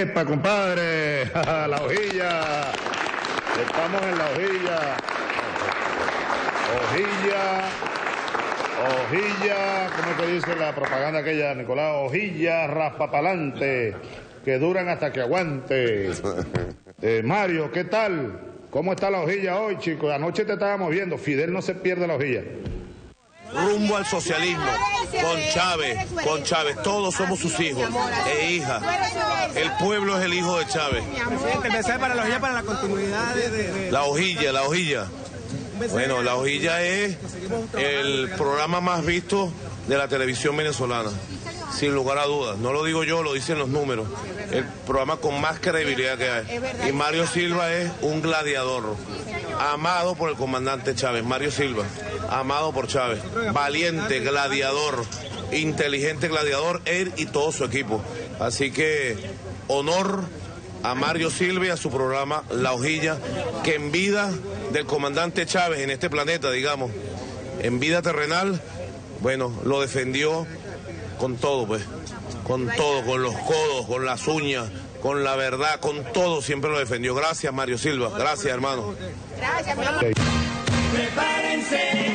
¡Epa, compadre! La hojilla. Estamos en la hojilla. Hojilla, ¿cómo es que dice la propaganda aquella, Nicolás? Hojilla raspapalante, que duran hasta que aguante. Mario, ¿qué tal? ¿Cómo está la hojilla hoy, chicos? Anoche te estábamos viendo. Fidel no se pierde la hojilla. Rumbo al socialismo, con Chávez, todos somos sus hijos e hijas. El pueblo es el hijo de Chávez. Presidente, mensaje para la hojilla, para la continuidad de... La hojilla. Bueno, La Hojilla es el programa más visto de la televisión venezolana, sin lugar a dudas. No lo digo yo, lo dicen los números. El programa con más credibilidad que hay. Y Mario Silva es un gladiador, amado por el comandante Chávez. Mario Silva, amado por Chávez. Valiente, gladiador, inteligente gladiador, él y todo su equipo. Así que honor a Mario Silva y a su programa La Hojilla, que en vida del comandante Chávez en este planeta, digamos, en vida terrenal, bueno, lo defendió con todo, pues, con todo, con los codos, con las uñas, con la verdad, con todo, siempre lo defendió. Gracias, Mario Silva, gracias, hermano. Gracias, hermano. Prepárense.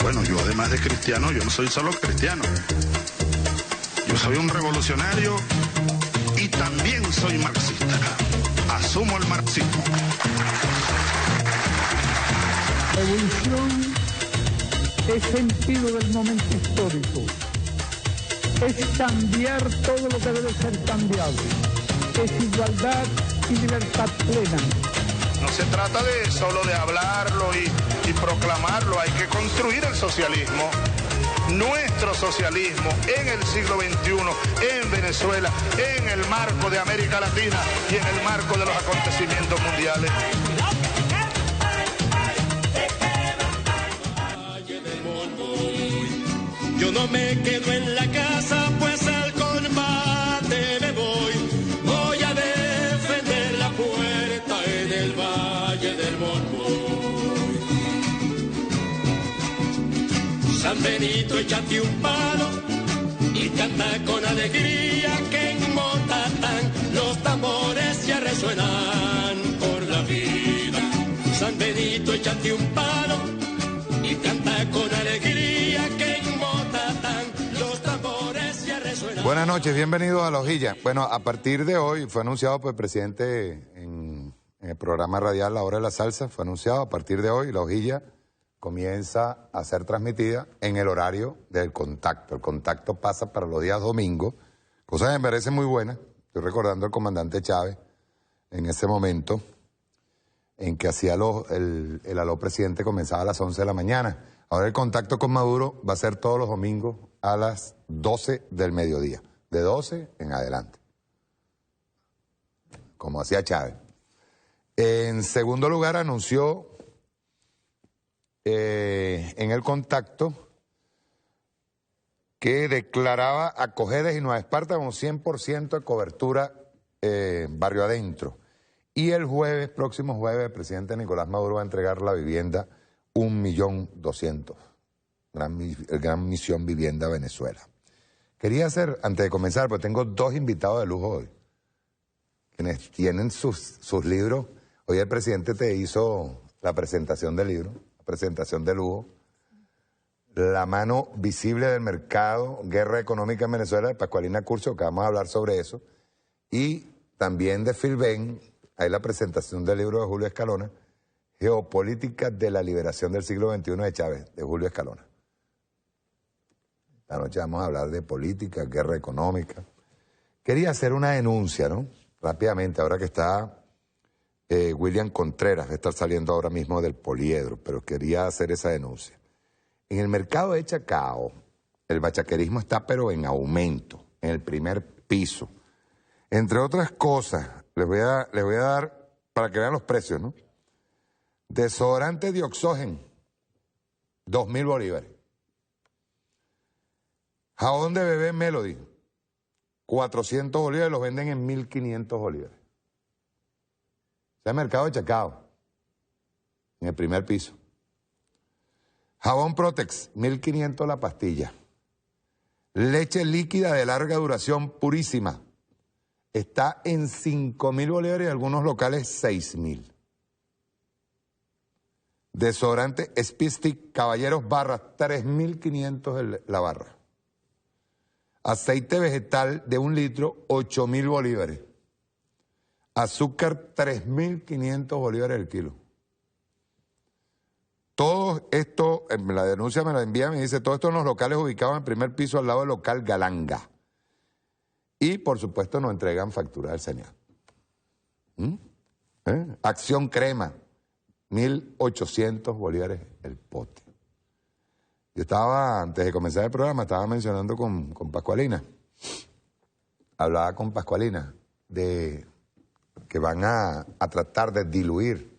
Bueno, yo además de cristiano, yo no soy solo cristiano. Yo soy un revolucionario y también soy marxista. Asumo el marxismo. Revolución es sentido del momento histórico. Es cambiar todo lo que debe ser cambiado. Es igualdad y libertad plena. No se trata de solo de hablarlo y proclamarlo, hay que construir el socialismo, nuestro socialismo en el siglo XXI, en Venezuela, en el marco de América Latina y en el marco de los acontecimientos mundiales. Yo no me quedo en la casa, pues al combate me voy. Voy a defender la puerta en el Valle del Monroy. San Benito, échate un palo y canta con alegría, que en Motatán los tambores ya resuenan por la vida. San Benito, échate un palo y canta con alegría, que en Motatán los tambores ya resuenan. Buenas noches, bienvenidos a La Hojilla. Bueno, a partir de hoy fue anunciado por el presidente en el programa radial La Hora de la Salsa, fue anunciado a partir de hoy La Hojilla comienza a ser transmitida en el horario del Contacto. El Contacto pasa para los días domingos, cosa que me parece muy buena. Estoy recordando al comandante Chávez en ese momento en que hacía el aló presidente, comenzaba a las 11 de la mañana. Ahora el Contacto con Maduro va a ser todos los domingos a las 12 del mediodía, de 12 en adelante, como hacía Chávez. En segundo lugar, anunció en el Contacto que declaraba a Cojedes y Nueva Esparta con 100% de cobertura barrio adentro. Y el jueves, próximo jueves, el presidente Nicolás Maduro va a entregar la vivienda 1.200.000, Gran Misión Vivienda Venezuela. Quería hacer, antes de comenzar, porque tengo dos invitados de lujo hoy, quienes tienen sus libros. Hoy el presidente te hizo la presentación del libro, presentación de lujo, La mano visible del mercado, Guerra Económica en Venezuela, de Pascualina Curcio, que vamos a hablar sobre eso, y también de Filben, hay la presentación del libro de Julio Escalona, Geopolítica de la Liberación del Siglo XXI de Chávez, de Julio Escalona. Esta noche vamos a hablar de política, guerra económica. Quería hacer una denuncia, ¿no? Rápidamente, ahora que está William Contreras, de estar saliendo ahora mismo del Poliedro, pero quería hacer esa denuncia. En el mercado de Chacao, el bachaquerismo está pero en aumento, en el primer piso. Entre otras cosas, les voy a dar, para que vean los precios, ¿no? Desodorante Dioxogen, 2.000 bolívares. Jabón de bebé Melody, 400 bolívares, los venden en 1.500 bolívares. Ese es el mercado de Chacao. en el primer piso. Jabón Protex, 1.500 la pastilla. Leche líquida de larga duración purísima. Está en 5.000 bolívares y algunos locales 6.000. Desodorante Spistick Caballeros Barras, 3.500 la barra. Aceite vegetal de 1 litro, 8.000 bolívares. Azúcar, 3.500 bolívares el kilo. Todo esto, la denuncia me la envía, me dice, todo esto en los locales ubicados en el primer piso al lado del local Galanga. Y, por supuesto, nos entregan factura del señal. Acción Crema, 1.800 bolívares el pote. Yo estaba, antes de comenzar el programa, estaba mencionando con Pascualina. Hablaba con Pascualina de que van a tratar de diluir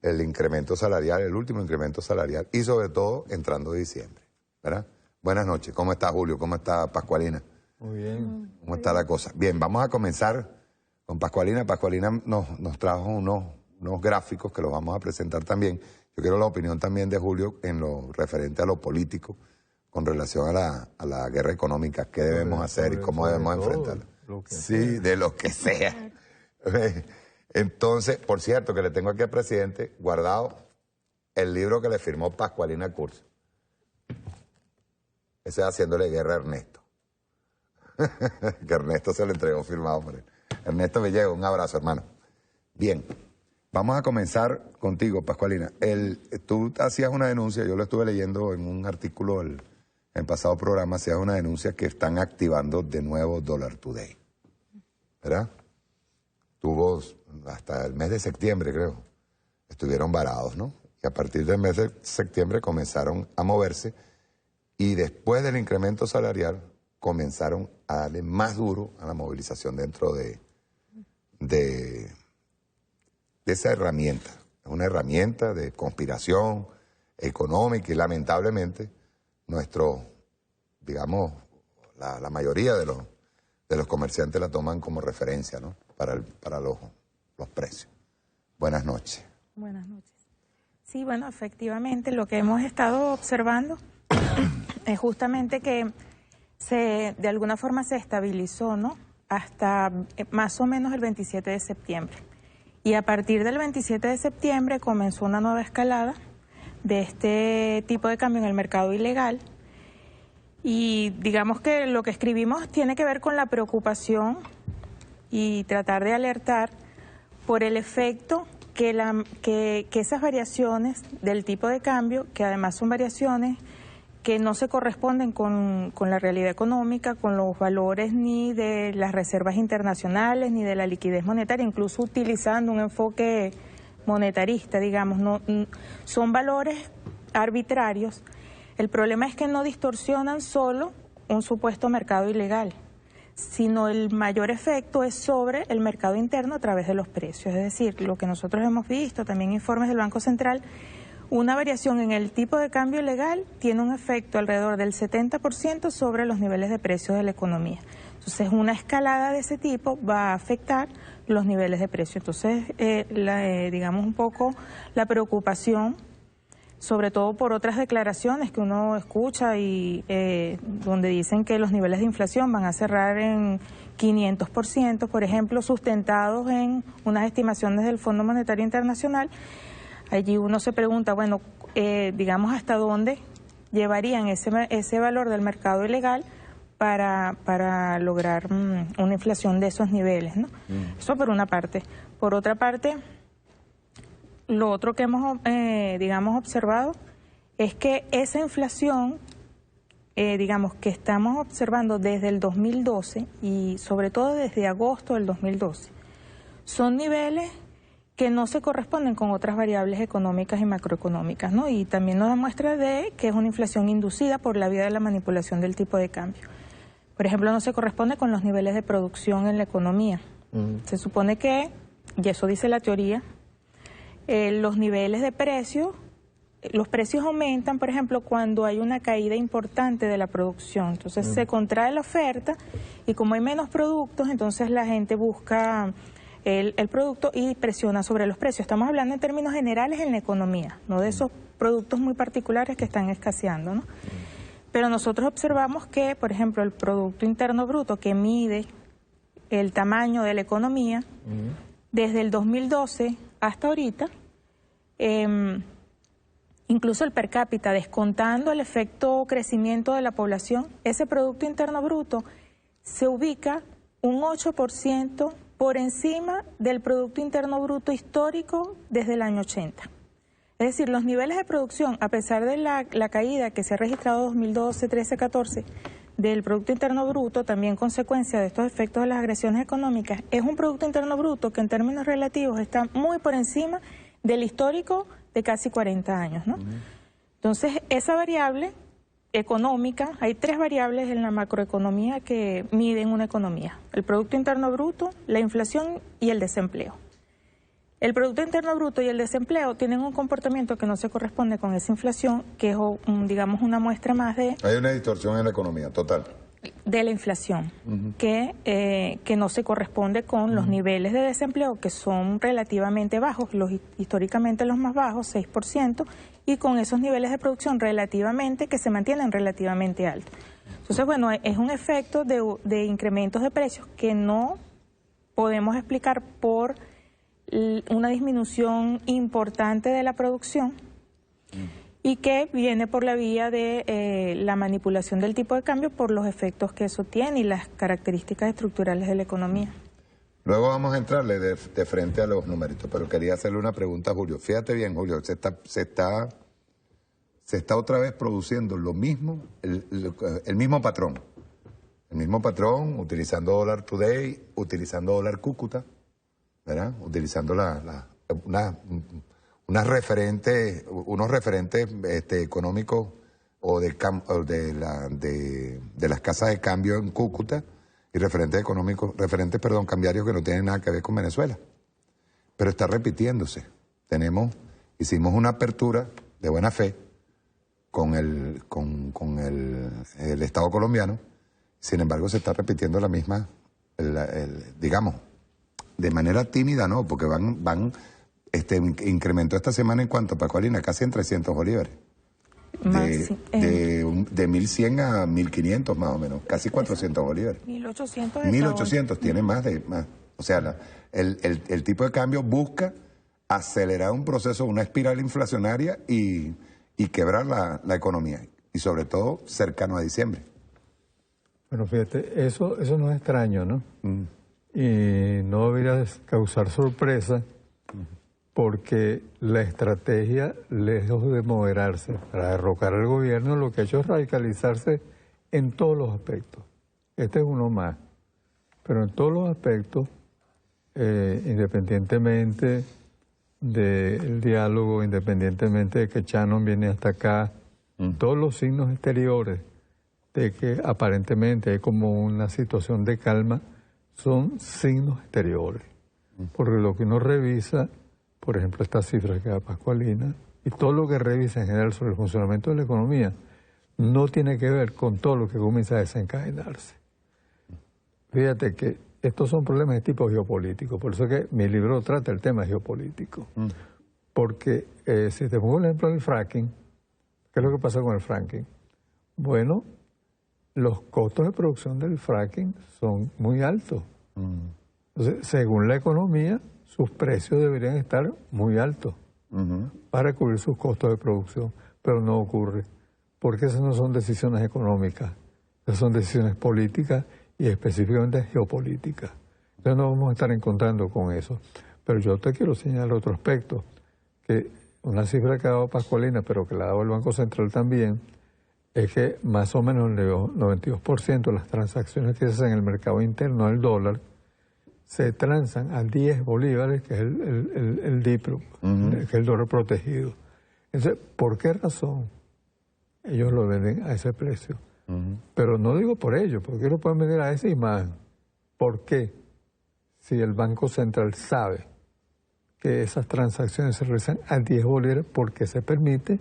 el incremento salarial, el último incremento salarial, y sobre todo entrando diciembre, ¿verdad? Buenas noches, ¿cómo está Julio? ¿Cómo está Pascualina? Muy bien. ¿Cómo está la cosa? Bien, vamos a comenzar con Pascualina. Pascualina nos trajo unos gráficos que los vamos a presentar también. Yo quiero la opinión también de Julio en lo referente a lo político con relación a la guerra económica, qué debemos hacer y cómo debemos enfrentarla. Sí, de lo que sea. Entonces, por cierto, que le tengo aquí al presidente guardado el libro que le firmó Pascualina Curcio. Ese es Haciéndole Guerra a Ernesto. Que Ernesto se lo entregó firmado por él. Ernesto Villegas, un abrazo, hermano. Bien, vamos a comenzar contigo, Pascualina. Tú hacías una denuncia, yo lo estuve leyendo en un artículo en el pasado programa, hacías una denuncia que están activando de nuevo Dollar Today, ¿verdad? Tuvo hasta el mes de septiembre, creo, estuvieron varados, ¿no? Y a partir del mes de septiembre comenzaron a moverse y después del incremento salarial comenzaron a darle más duro a la movilización dentro de esa herramienta. Es una herramienta de conspiración económica y lamentablemente digamos, la mayoría de los comerciantes la toman como referencia, ¿no? Para los precios. Buenas noches. Buenas noches. Sí, bueno, efectivamente lo que hemos estado observando es justamente que de alguna forma se estabilizó, ¿no? Hasta más o menos el 27 de septiembre. Y a partir del 27 de septiembre comenzó una nueva escalada de este tipo de cambio en el mercado ilegal. Y digamos que lo que escribimos tiene que ver con la preocupación y tratar de alertar por el efecto que esas variaciones del tipo de cambio, que además son variaciones que no se corresponden con la realidad económica, con los valores ni de las reservas internacionales, ni de la liquidez monetaria, incluso utilizando un enfoque monetarista, digamos, son valores arbitrarios. El problema es que no distorsionan solo un supuesto mercado ilegal, sino el mayor efecto es sobre el mercado interno a través de los precios. Es decir, lo que nosotros hemos visto, también informes del Banco Central, una variación en el tipo de cambio legal tiene un efecto alrededor del 70% sobre los niveles de precios de la economía. Entonces, una escalada de ese tipo va a afectar los niveles de precio. Entonces, digamos un poco la preocupación, sobre todo por otras declaraciones que uno escucha y donde dicen que los niveles de inflación van a cerrar en 500%, por ejemplo, sustentados en unas estimaciones del Fondo Monetario Internacional. Allí uno se pregunta, bueno, digamos, ¿hasta dónde llevarían ese valor del mercado ilegal para lograr una inflación de esos niveles, ¿no? Eso por una parte. Por otra parte, lo otro que hemos, digamos, observado es que esa inflación, digamos, que estamos observando desde el 2012 y sobre todo desde agosto del 2012, son niveles que no se corresponden con otras variables económicas y macroeconómicas, ¿no? Y también nos demuestra que es una inflación inducida por la vía de la manipulación del tipo de cambio. Por ejemplo, no se corresponde con los niveles de producción en la economía. Se supone que, y eso dice la teoría, los niveles de precios, los precios aumentan, por ejemplo, cuando hay una caída importante de la producción. Entonces se contrae la oferta y como hay menos productos, entonces la gente busca el producto y presiona sobre los precios. Estamos hablando en términos generales en la economía, no de esos productos muy particulares que están escaseando, ¿no? Pero nosotros observamos que, por ejemplo, el Producto Interno Bruto, que mide el tamaño de la economía, desde el 2012 hasta ahorita, incluso el per cápita, descontando el efecto crecimiento de la población, ese Producto Interno Bruto se ubica un 8% por encima del Producto Interno Bruto histórico desde el año 80. Es decir, los niveles de producción, a pesar de la caída que se ha registrado 2012, 13, 14, del Producto Interno Bruto, también consecuencia de estos efectos de las agresiones económicas, es un Producto Interno Bruto que en términos relativos está muy por encima del histórico de casi 40 años, ¿no? Entonces, esa variable económica, hay 3 variables en la macroeconomía que miden una economía: el Producto Interno Bruto, la inflación y el desempleo. El Producto Interno Bruto y el desempleo tienen un comportamiento que no se corresponde con esa inflación, que es, digamos, una muestra más de... Hay una distorsión en la economía, total. De la inflación, que no se corresponde con los niveles de desempleo, que son relativamente bajos, históricamente los más bajos, 6%, y con esos niveles de producción relativamente, que se mantienen relativamente altos. Entonces, bueno, es un efecto de incrementos de precios que no podemos explicar por una disminución importante de la producción y que viene por la vía de la manipulación del tipo de cambio por los efectos que eso tiene y las características estructurales de la economía. Luego vamos a entrarle de frente a los numeritos, pero quería hacerle una pregunta a Julio. Fíjate bien, Julio, se está otra vez produciendo lo mismo, el mismo patrón. El mismo patrón, utilizando dólar today, utilizando dólar Cúcuta, ¿verdad? Utilizando unos referentes económicos o de las casas de cambio en Cúcuta y referentes cambiarios que no tienen nada que ver con Venezuela. Pero está repitiéndose. Hicimos una apertura de buena fe con el Estado colombiano, sin embargo se está repitiendo la misma, digamos, de manera tímida, ¿no? Porque incrementó esta semana en cuanto, Pascualina, casi en 300 bolívares. De 1.100 a 1.500 más o menos, casi 400 bolívares. 1.800. 1.800, tiene más. O sea, el tipo de cambio busca acelerar un proceso, una espiral inflacionaria y quebrar la economía. Y sobre todo cercano a diciembre. Bueno, fíjate, eso no es extraño, ¿no? Y no debería causar sorpresa porque la estrategia, lejos de moderarse para derrocar al gobierno, lo que ha hecho es radicalizarse en todos los aspectos. Este es uno más. Pero en todos los aspectos, independientemente del diálogo, independientemente de que Shannon viene hasta acá, todos los signos exteriores de que aparentemente hay como una situación de calma, son signos exteriores. Porque lo que uno revisa, por ejemplo, estas cifras que da Pascualina, y todo lo que revisa en general sobre el funcionamiento de la economía, no tiene que ver con todo lo que comienza a desencadenarse. Fíjate que estos son problemas de tipo geopolítico, por eso que mi libro trata el tema geopolítico. Porque si te pongo el ejemplo del fracking, ¿qué es lo que pasa con el fracking? Bueno, los costos de producción del fracking son muy altos. Entonces, según la economía, sus precios deberían estar muy altos para cubrir sus costos de producción, pero no ocurre, porque esas no son decisiones económicas, esas son decisiones políticas y específicamente geopolíticas. Entonces no vamos a estar encontrando con eso. Pero yo te quiero señalar otro aspecto, que una cifra que ha dado Pascualina, pero que la ha dado el Banco Central también, es que más o menos el 92% de las transacciones que se hacen en el mercado interno del dólar se transan a 10 bolívares, que es el DIPRO, que es el dólar protegido. Entonces, ¿por qué razón ellos lo venden a ese precio? Pero no digo por ello, porque ellos lo pueden vender a ese y más. ¿Por qué? Si el Banco Central sabe que esas transacciones se realizan a 10 bolívares, porque se permite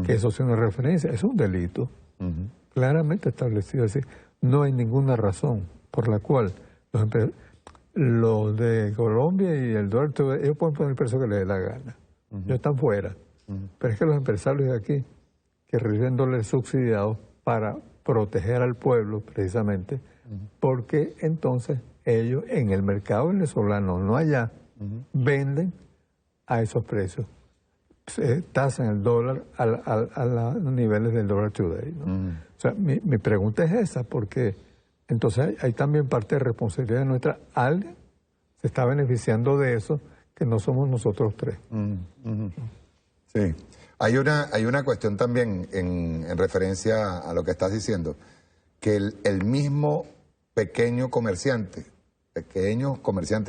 que eso sea una referencia. Es un delito claramente establecido. Es decir, no hay ninguna razón por la cual los de Colombia y el dólar, ellos pueden poner el precio que les dé la gana. Ellos están fuera. Pero es que los empresarios de aquí, que reciben dólares subsidiados para proteger al pueblo, precisamente, porque entonces ellos en el mercado venezolano, no allá, venden a esos precios. Tasan el dólar a los niveles del dólar today, ¿no? O sea, mi pregunta es esa, porque entonces hay también parte de responsabilidad nuestra. Alguien se está beneficiando de eso, que no somos nosotros tres. Sí. Hay una cuestión también en referencia a lo que estás diciendo, que el mismo pequeños comerciantes,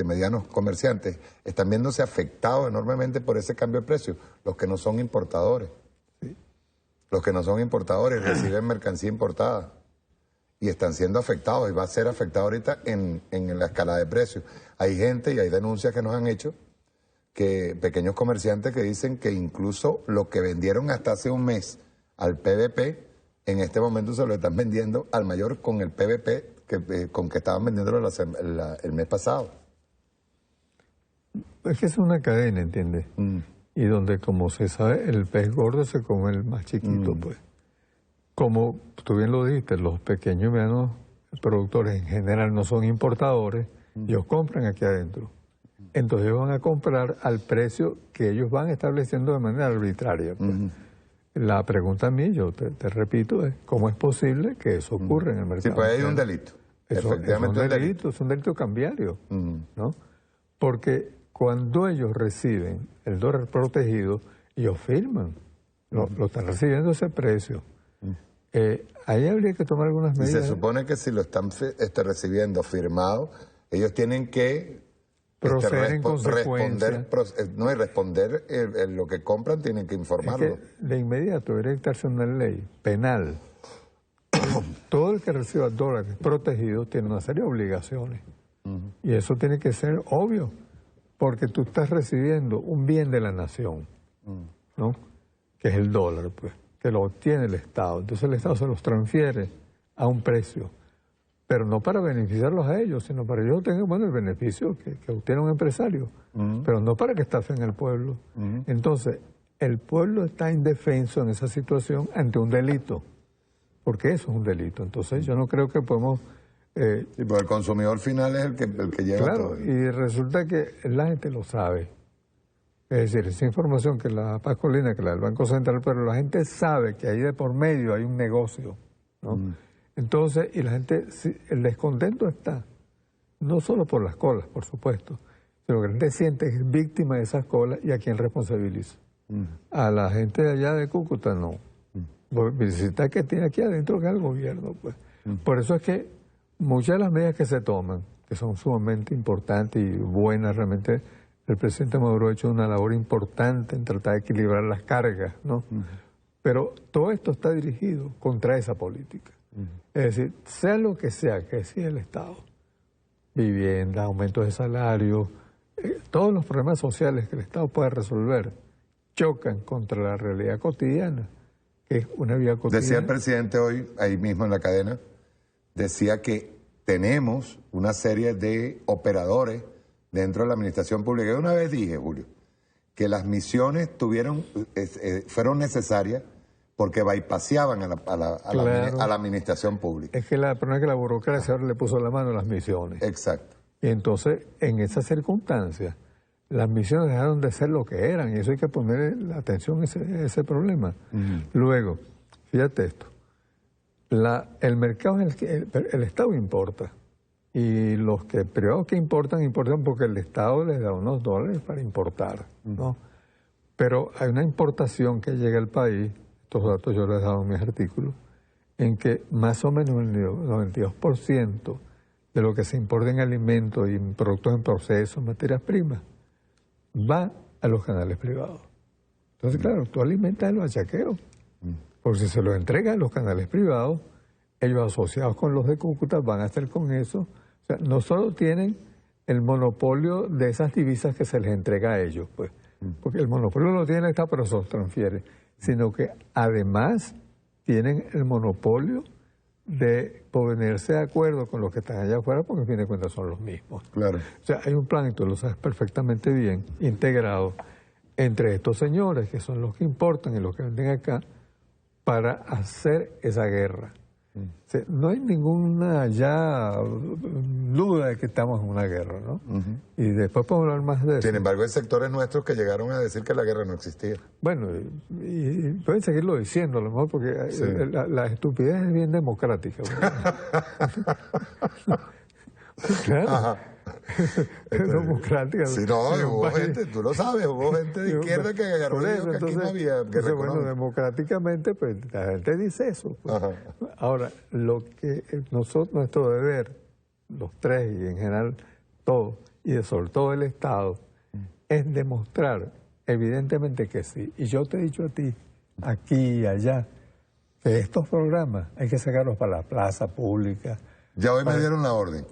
medianos comerciantes, están viéndose afectados enormemente por ese cambio de precio, los que no son importadores. Sí. Los que no son importadores reciben mercancía importada y están siendo afectados, y va a ser afectado ahorita en la escala de precios. Hay gente y hay denuncias que nos han hecho, que pequeños comerciantes que dicen que incluso lo que vendieron hasta hace un mes al PVP, en este momento se lo están vendiendo al mayor con el PVP con que estaban vendiéndolo el mes pasado. Es que es una cadena, ¿entiendes? Y donde, como se sabe, el pez gordo se come el más chiquito, pues. Como tú bien lo dijiste, los pequeños y medianos productores en general no son importadores, ellos compran aquí adentro. Entonces ellos van a comprar al precio que ellos van estableciendo de manera arbitraria, pues. La pregunta a mí, yo te repito, es ¿cómo es posible que eso ocurra en el mercado? Sí, pues hay un delito. Efectivamente, es un delito cambiario, ¿no? Porque cuando ellos reciben el dólar protegido, ellos firman, lo están recibiendo ese precio. Ahí habría que tomar algunas medidas. Y se supone que si lo están recibiendo firmado, ellos tienen que proceder en consecuencia. responder lo que compran, tienen que informarlo. Es que de inmediato debería dictarse una ley penal. Todo el que reciba dólares protegidos tiene una serie de obligaciones. Y eso tiene que ser obvio, porque tú estás recibiendo un bien de la nación, ¿no? Que es el dólar, pues, que lo obtiene el Estado. Entonces el Estado se los transfiere a un precio, pero no para beneficiarlos a ellos, sino para que ellos tengan el beneficio que obtiene un empresario, pero no para que estafen al pueblo. Entonces, el pueblo está indefenso en esa situación ante un delito, porque eso es un delito. Entonces, yo no creo que podemos... sí, pues el consumidor final es el que lleva claro, todo. Y resulta que la gente lo sabe. Es decir, esa información que la Paz Colina, que la del Banco Central, pero la gente sabe que ahí de por medio hay un negocio, ¿no? Entonces, y la gente, el descontento está, no solo por las colas, por supuesto, sino que la gente siente que es víctima de esas colas. ¿Y a quién responsabiliza? A la gente de allá de Cúcuta, no. Visita que tiene aquí adentro, que es el gobierno, pues. Por eso es que muchas de las medidas que se toman, que son sumamente importantes y buenas, realmente el presidente Maduro ha hecho una labor importante en tratar de equilibrar las cargas, ¿no? Pero todo esto está dirigido contra esa política. Es decir, sea lo que sea que decida el Estado, vivienda, aumento de salario, todos los problemas sociales que el Estado puede resolver chocan contra la realidad cotidiana, que es una vida cotidiana. Decía el presidente hoy, ahí mismo en la cadena, decía que tenemos una serie de operadores dentro de la administración pública. Yo una vez dije, Julio, que las misiones fueron necesarias porque bypaseaban a la administración pública. Es que el problema es que la burocracia ahora le puso la mano a las misiones. Exacto. Y entonces, en esas circunstancias, las misiones dejaron de ser lo que eran, y eso hay que poner la atención a ese problema. Luego, fíjate esto, el mercado en el que el Estado importa, y los privados que importan porque el Estado les da unos dólares para importar, ¿no? Pero hay una importación que llega al país, estos datos yo les he dado en mis artículos, en que más o menos el 92% de lo que se importa en alimentos y en productos en proceso, materias primas, va a los canales privados. Entonces, claro, tú alimentas los achaqueos, porque si se los entregas a los canales privados, ellos asociados con los de Cúcuta van a hacer con eso. O sea, no solo tienen el monopolio de esas divisas que se les entrega a ellos, pues, porque el monopolio lo tiene el Estado, pero se los transfiere, sino que además tienen el monopolio de ponerse de acuerdo con los que están allá afuera, porque en fin de cuentas son los mismos. Claro. O sea, hay un plan, y tú lo sabes perfectamente bien, integrado entre estos señores, que son los que importan y los que venden acá, para hacer esa guerra. O sea, no hay ninguna ya duda de que estamos en una guerra, ¿no? Y después podemos hablar más de eso. Sin embargo, hay sectores nuestros que llegaron a decir que la guerra no existía. Bueno, y pueden seguirlo diciendo a lo mejor, porque Sí. la estupidez es bien democrática. Claro. Ajá. Es democrática. Sí, no, En un hubo país- gente, tú lo sabes, hubo gente de izquierda que agarró Por y eso, dijo que aquí no había guerra entonces, bueno, económica. democráticamente, pues la gente dice eso. Pues. Ajá. Ahora, lo que nosotros, nuestro deber, los tres y en general todos, y sobre todo el Estado, es demostrar evidentemente que sí. Y yo te he dicho a ti, aquí y allá, que estos programas hay que sacarlos para la plaza pública. Ya hoy me dieron la orden.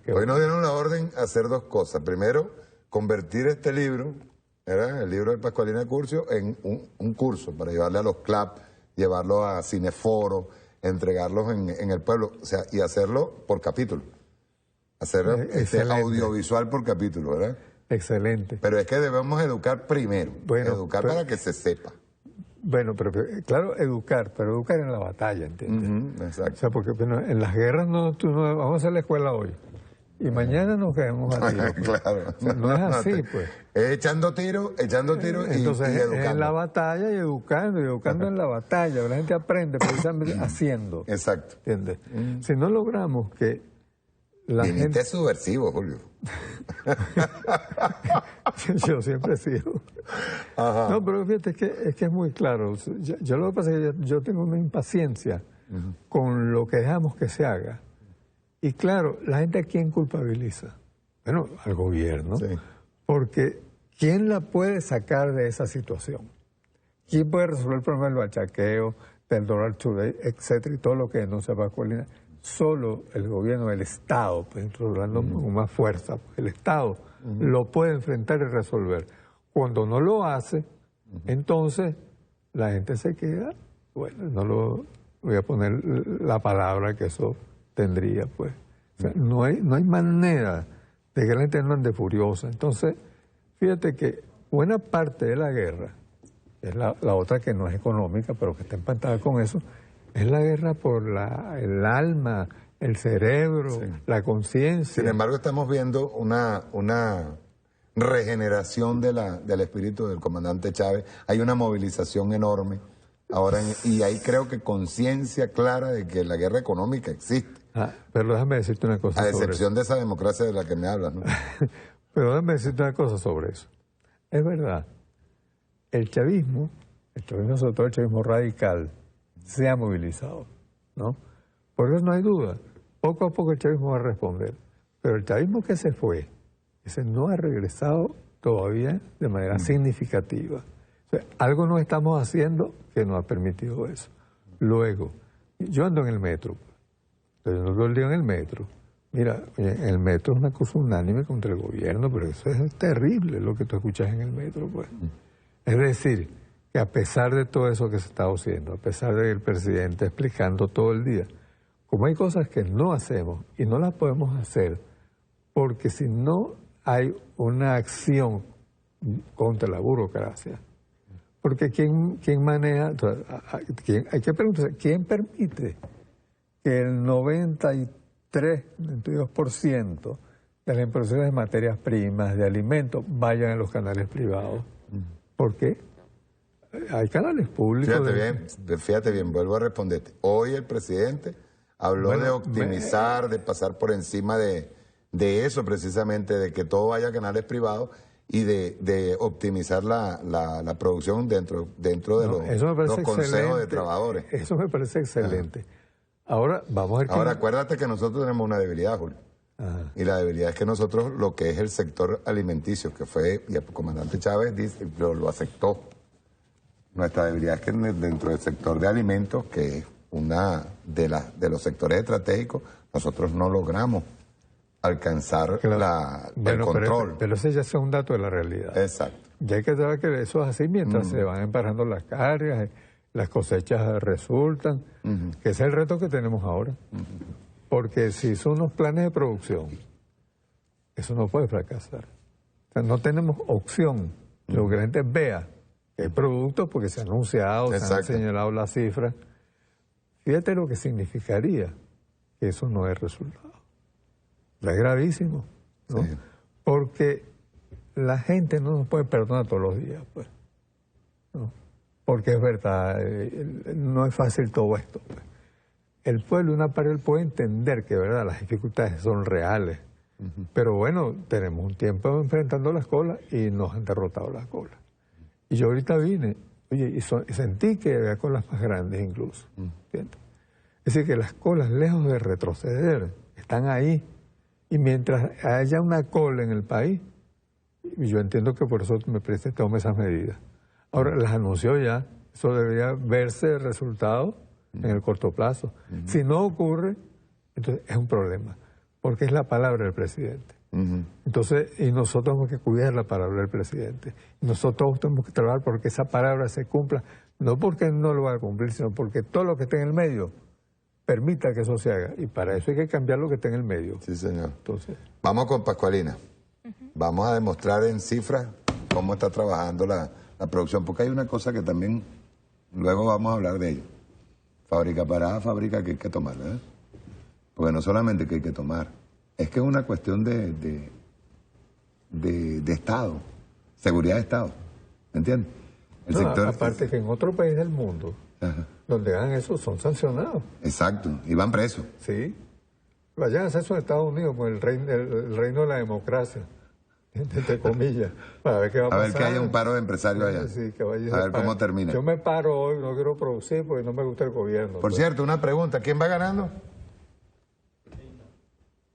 Qué Hoy bueno. nos dieron la orden a hacer dos cosas. Primero, convertir este libro, el libro de Pascualina Curcio, en un curso para llevarle a los clubs, llevarlo a cineforos, entregarlos en el pueblo, o sea, y hacerlo por capítulo. Hacer Excelente. audiovisual por capítulo, ¿verdad? Excelente. Pero es que debemos educar primero, Bueno, educar pero- para que se sepa. Bueno, pero claro, educar, pero educar en la batalla, ¿entiendes? O Exacto. sea, porque bueno, en las guerras tú no vamos a hacer la escuela hoy y mañana nos quedamos a tiro. Pues. Claro. O sea, no es así, pues. Es echando tiro y Entonces, y educando. en la batalla y educando en la batalla. La gente aprende precisamente haciendo. Exacto. ¿Entiendes? Si no logramos que la Viniste gente... subversivo, Julio. Yo siempre he sido. Ajá. No, pero fíjate, es que es muy claro. Yo lo que pasa es que yo tengo una impaciencia con lo que dejamos que se haga. Y claro, la gente a quién culpabiliza. Bueno, al gobierno. Sí. Porque ¿quién la puede sacar de esa situación? ¿Quién puede resolver el problema del bachaqueo, del dólar today, etcétera, y todo lo que denuncia Pascualina? Solo el gobierno, el Estado, pues hablando con más fuerza, pues, el Estado lo puede enfrentar y resolver. Cuando no lo hace, entonces la gente se queda, bueno, no lo voy a poner la palabra que eso tendría, pues. O sea, no hay manera de que la gente no ande furiosa. Entonces, fíjate que buena parte de la guerra, es la otra que no es económica, pero que está empatada con eso, es la guerra por el alma, el cerebro, la conciencia. Sin embargo, estamos viendo una regeneración del espíritu del comandante Chávez. Hay una movilización enorme ahora y hay creo que conciencia clara de que la guerra económica existe, Pero déjame decirte una cosa a sobre excepción de esa democracia de la que me hablas, ¿no? eso. Pero déjame decirte una cosa sobre eso. Es verdad, el chavismo, sobre todo el chavismo radical, se ha movilizado, ¿no? Por eso no hay duda. Poco a poco el chavismo va a responder. Pero el chavismo que se fue, ese no ha regresado todavía de manera significativa. O sea, algo no estamos haciendo que nos ha permitido eso. Luego, yo ando en el metro, pero yo no todo el día en el metro. Mira, el metro es una cosa unánime contra el gobierno, pero eso es terrible lo que tú escuchas en el metro, pues. Es decir, que a pesar de todo eso que se está haciendo, a pesar del presidente explicando todo el día, como hay cosas que no hacemos y no las podemos hacer, porque si no hay una acción contra la burocracia, porque ¿quién maneja? Hay que preguntarse, ¿quién permite que el 92% de las importaciones de materias primas, de alimentos, vayan a los canales privados? ¿Por qué? Hay canales públicos. Fíjate bien, vuelvo a responderte. Hoy el presidente habló de optimizar, de pasar por encima de eso precisamente, de que todo vaya a canales privados y de optimizar la producción dentro de los consejos de trabajadores. Eso me parece excelente. Ahora, vamos a ver. Ahora, acuérdate que nosotros tenemos una debilidad, Julio. Y la debilidad es que nosotros, lo que es el sector alimenticio, que fue, y el comandante Chávez lo aceptó. Nuestra debilidad es que dentro del sector de alimentos, que es una de los sectores estratégicos, nosotros no logramos alcanzar el control. Pero ese ya es un dato de la realidad. Exacto. Ya hay que saber que eso es así mientras se van emparejando las cargas las cosechas resultan, que ese es el reto que tenemos ahora. Porque si son unos planes de producción, eso no puede fracasar. O sea, no tenemos opción. Lo que la gente vea que hay productos porque se ha anunciado, se han señalado las cifras. Fíjate lo que significaría que eso no es resultado. Es gravísimo, ¿no? Sí. Porque la gente no nos puede perdonar todos los días, pues, ¿no? Porque es verdad, no es fácil todo esto, pues. El pueblo y una parte puede entender que, verdad, las dificultades son reales, pero bueno, tenemos un tiempo enfrentando las colas y nos han derrotado las colas. Y yo ahorita vine, oye, y sentí que había colas más grandes incluso, ¿entiendes? Es decir, que las colas, lejos de retroceder, están ahí. Y mientras haya una cola en el país, y yo entiendo que por eso me parece que tome esas medidas. Ahora, las anunció ya, eso debería verse el resultado en el corto plazo. Si no ocurre, entonces es un problema, porque es la palabra del presidente. Entonces, y nosotros tenemos que cuidar la palabra del presidente. Nosotros tenemos que trabajar porque esa palabra se cumpla, no porque no lo va a cumplir, sino porque todo lo que esté en el medio permita que eso se haga. Y para eso hay que cambiar lo que está en el medio. Sí, señor. Entonces, vamos con Pascualina. Vamos a demostrar en cifras cómo está trabajando la producción, porque hay una cosa que también luego vamos a hablar de ello. Fábrica parada, fábrica que hay que tomar, ¿verdad? Porque no solamente que hay que tomar, es que es una cuestión de Estado, seguridad de Estado, ¿me entiendes? El sector, aparte que en otro país del mundo, donde hagan eso, son sancionados. Exacto, y van presos. Sí. Vayan a hacer eso en Estados Unidos, con el reino de la democracia, entre comillas, para ver qué va a pasar. A ver que haya un paro de empresarios allá. Sí, que vaya a ver cómo termina. Yo me paro hoy, no quiero producir porque no me gusta el gobierno. Por cierto, una pregunta, ¿quién va ganando?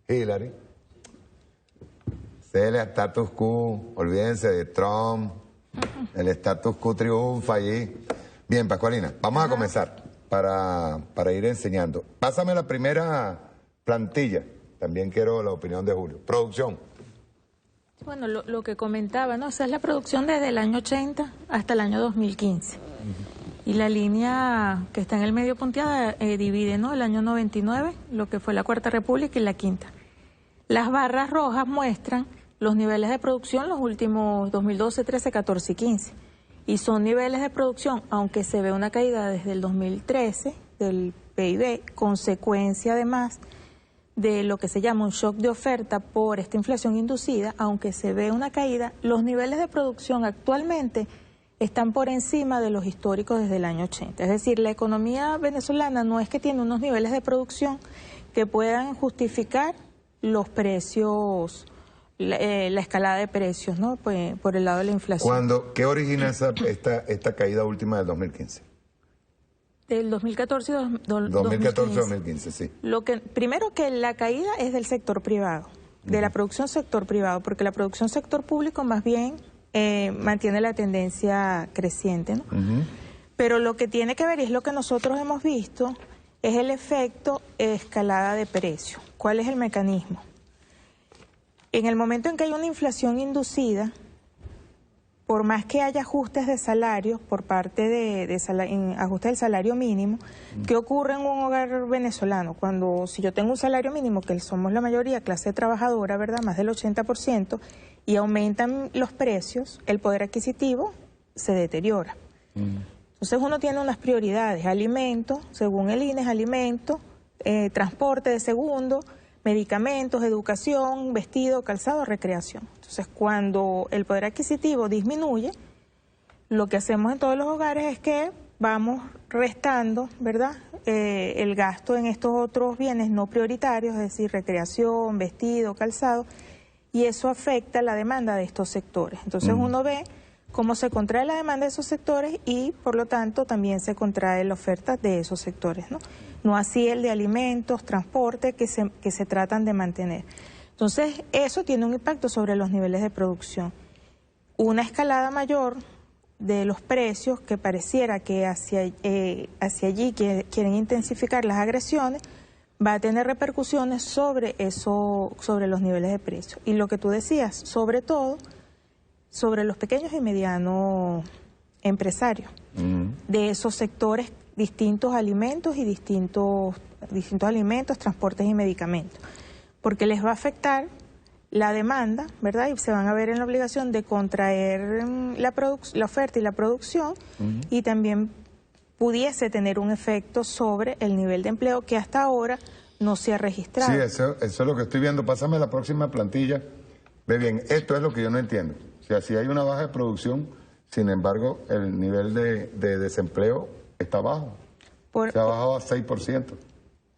Hillary. El status quo, olvídense de Trump, el status quo triunfa allí. Bien, Pascualina, vamos a comenzar para ir enseñando. Pásame la primera plantilla, también quiero la opinión de Julio. Producción. Bueno, lo que comentaba, ¿no? Esa es la producción desde el año 80 hasta el año 2015. Y la línea que está en el medio punteada divide, ¿no? El año 99, lo que fue la Cuarta República y la Quinta. Las barras rojas muestran los niveles de producción los últimos 2012, 13, 14 y 15. Y son niveles de producción, aunque se ve una caída desde el 2013 del PIB, consecuencia además de lo que se llama un shock de oferta por esta inflación inducida, aunque se ve una caída, los niveles de producción actualmente están por encima de los históricos desde el año 80. Es decir, la economía venezolana no es que tiene unos niveles de producción que puedan justificar los precios, la escalada de precios, ¿no? Pues, por el lado de la inflación. ¿Qué origina esta caída última del 2015? Del 2014 y 2014-2015, sí. Primero que la caída es del sector privado, de la producción sector privado, porque la producción sector público más bien mantiene la tendencia creciente, ¿no? Pero lo que tiene que ver, y es lo que nosotros hemos visto, es el efecto escalada de precios. ¿Cuál es el mecanismo? En el momento en que hay una inflación inducida, por más que haya ajustes de salarios por parte de ajuste del salario mínimo, ¿qué ocurre en un hogar venezolano? Si yo tengo un salario mínimo, que somos la mayoría clase trabajadora, ¿verdad? Más del 80%, y aumentan los precios, el poder adquisitivo se deteriora. Entonces uno tiene unas prioridades: alimentos, según el INE, alimentos, transporte de segundo, medicamentos, educación, vestido, calzado, recreación. Entonces, cuando el poder adquisitivo disminuye, lo que hacemos en todos los hogares es que vamos restando, ¿verdad?, el gasto en estos otros bienes no prioritarios, es decir, recreación, vestido, calzado, y eso afecta la demanda de estos sectores. Entonces, uno ve cómo se contrae la demanda de esos sectores y, por lo tanto, también se contrae la oferta de esos sectores, ¿no? No así el de alimentos, transporte, que se tratan de mantener. Entonces, eso tiene un impacto sobre los niveles de producción. Una escalada mayor de los precios, que pareciera que hacia allí quieren intensificar las agresiones, va a tener repercusiones sobre los niveles de precios. Y lo que tú decías, sobre todo, sobre los pequeños y medianos empresarios de esos sectores, distintos alimentos y distintos alimentos, transportes y medicamentos, porque les va a afectar la demanda, ¿verdad? Y se van a ver en la obligación de contraer la oferta y la producción, y también pudiese tener un efecto sobre el nivel de empleo que hasta ahora no se ha registrado. Sí, eso es lo que estoy viendo. Pásame la próxima plantilla. Ve bien, esto es lo que yo no entiendo. O sea, si hay una baja de producción, sin embargo, el nivel de desempleo está bajo. Se ha bajado a 6%.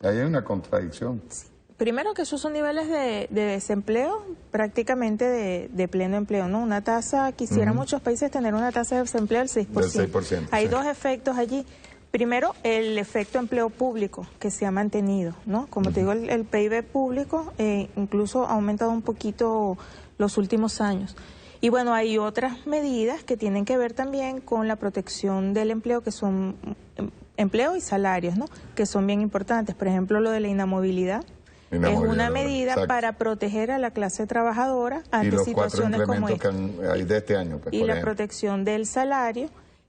Ahí hay una contradicción. Sí. Primero que esos son niveles de desempleo prácticamente de pleno empleo, ¿no? Una tasa, quisiera muchos países tener una tasa de desempleo del 6%. Del 6%. Hay sí. dos efectos allí. Primero, el efecto empleo público que se ha mantenido, ¿no? Como te digo, el PIB público incluso ha aumentado un poquito los últimos años. Y bueno, hay otras medidas que tienen que ver también con la protección del empleo, que son empleo y salarios, ¿no? Que son bien importantes. Por ejemplo, lo de la inamovilidad. Es una medida para proteger a la clase trabajadora ante situaciones como esta. Que hay de este año, pues, y la protección del salario,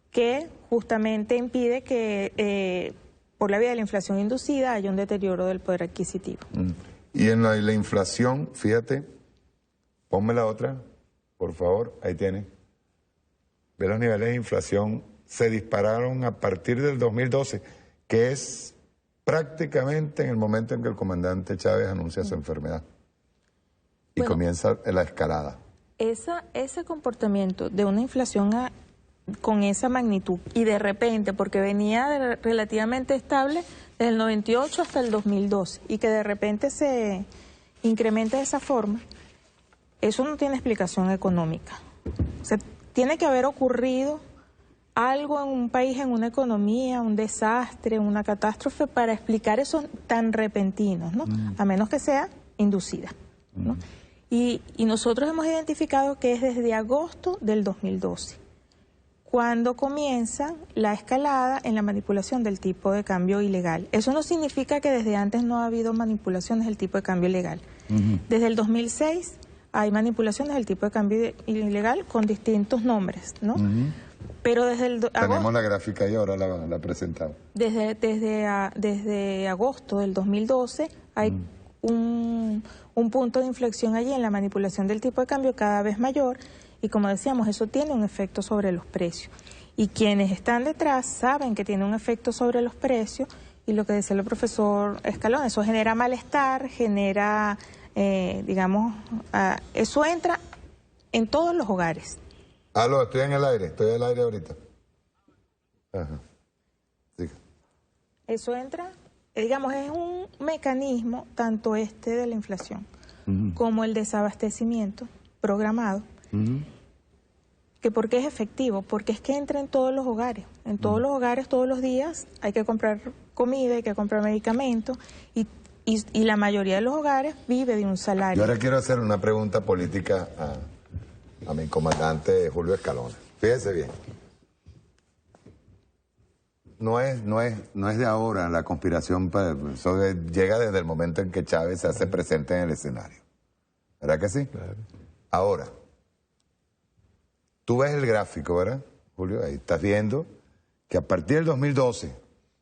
que justamente impide que por la vía de la inflación inducida haya un deterioro del poder adquisitivo. Y en la inflación, fíjate, ponme la otra, por favor, ahí tiene. Ve los niveles de inflación, se dispararon a partir del 2012, que es prácticamente en el momento en que el comandante Chávez anuncia su enfermedad. Y comienza la escalada. Ese comportamiento de una inflación con esa magnitud y de repente, porque venía relativamente estable desde el 98 hasta el 2012, y que de repente se incrementa de esa forma, eso no tiene explicación económica. O sea, tiene que haber ocurrido algo en un país, en una economía, un desastre, una catástrofe, para explicar eso tan repentinos, ¿no? A menos que sea inducida, ¿no? Y nosotros hemos identificado que es desde agosto del 2012, cuando comienza la escalada en la manipulación del tipo de cambio ilegal. Eso no significa que desde antes no ha habido manipulaciones del tipo de cambio ilegal. Desde el 2006 hay manipulaciones del tipo de cambio ilegal con distintos nombres, ¿no? Pero desde el tenemos la gráfica y ahora la presentamos. Desde agosto del 2012 hay un punto de inflexión allí en la manipulación del tipo de cambio cada vez mayor, y como decíamos, eso tiene un efecto sobre los precios. Y quienes están detrás saben que tiene un efecto sobre los precios, y lo que decía el profesor Escalón, eso genera malestar, genera, digamos, eso entra en todos los hogares. Aló, estoy al aire ahorita. Ajá. Sí. Eso entra, digamos, es un mecanismo, tanto de la inflación, como el desabastecimiento programado, que porque es efectivo, porque es que entra en todos los hogares. En todos los hogares, todos los días, hay que comprar comida, hay que comprar medicamentos, y la mayoría de los hogares vive de un salario. Yo ahora quiero hacer una pregunta política a mi comandante Julio Escalona. Fíjese bien. No es de ahora la conspiración, eso llega desde el momento en que Chávez se hace presente en el escenario. ¿Verdad que sí? Claro. Ahora, tú ves el gráfico, ¿verdad, Julio? Ahí estás viendo que a partir del 2012,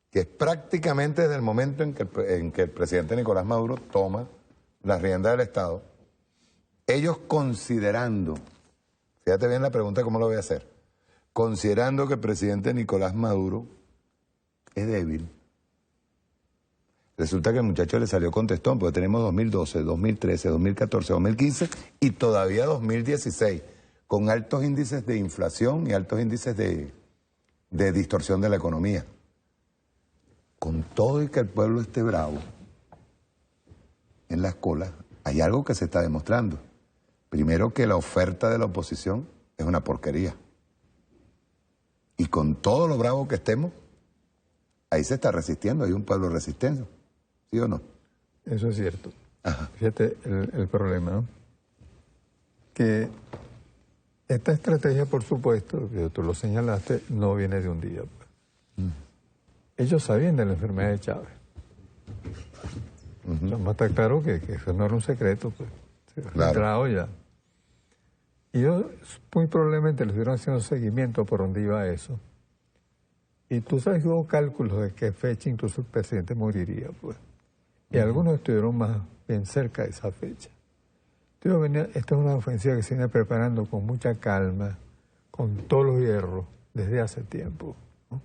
que es prácticamente desde el momento en que el presidente Nicolás Maduro toma las riendas del Estado, ellos considerando, fíjate bien la pregunta, ¿cómo lo voy a hacer? Considerando que el presidente Nicolás Maduro es débil. Resulta que el muchacho le salió contestón, porque tenemos 2012, 2013, 2014, 2015 y todavía 2016, con altos índices de inflación y altos índices de distorsión de la economía. Con todo y que el pueblo esté bravo en las colas, hay algo que se está demostrando. Primero, que la oferta de la oposición es una porquería. Y con todo lo bravo que estemos, ahí se está resistiendo, hay un pueblo resistente, ¿sí o no? Eso es cierto. Ajá. Fíjate el problema, ¿no? Que esta estrategia, por supuesto, que tú lo señalaste, no viene de un día. Ellos sabían de la enfermedad de Chávez. Está claro que eso no era un secreto, pues. Claro. Ya. Y yo muy probablemente le estuvieron haciendo seguimiento por donde iba eso. Y tú sabes que hubo cálculos de qué fecha incluso el presidente moriría, pues. Y algunos estuvieron más bien cerca de esa fecha. Esta es una ofensiva que se viene preparando con mucha calma, con todos los hierros, desde hace tiempo, ¿no?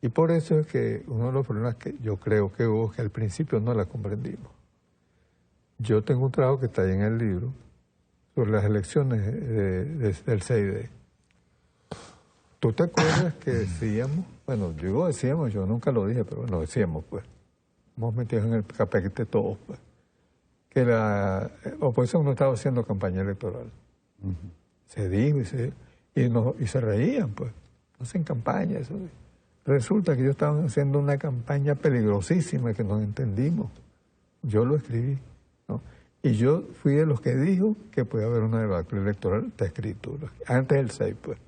Y por eso es que uno de los problemas que yo creo que hubo es que al principio no la comprendimos. Yo tengo un trabajo que está ahí en el libro sobre las elecciones del CID. ¿Tú te acuerdas que decíamos, bueno, yo nunca lo dije, pero bueno, decíamos, pues, hemos metido en el capete todos, pues, que la oposición no estaba haciendo campaña electoral. Se dijo y se reían, pues, no hacen campaña. Eso. Resulta que ellos estaban haciendo una campaña peligrosísima que no entendimos. Yo lo escribí, ¿no? Y yo fui de los que dijo que podía haber una debacle electoral, está escrito, antes del 6, pues.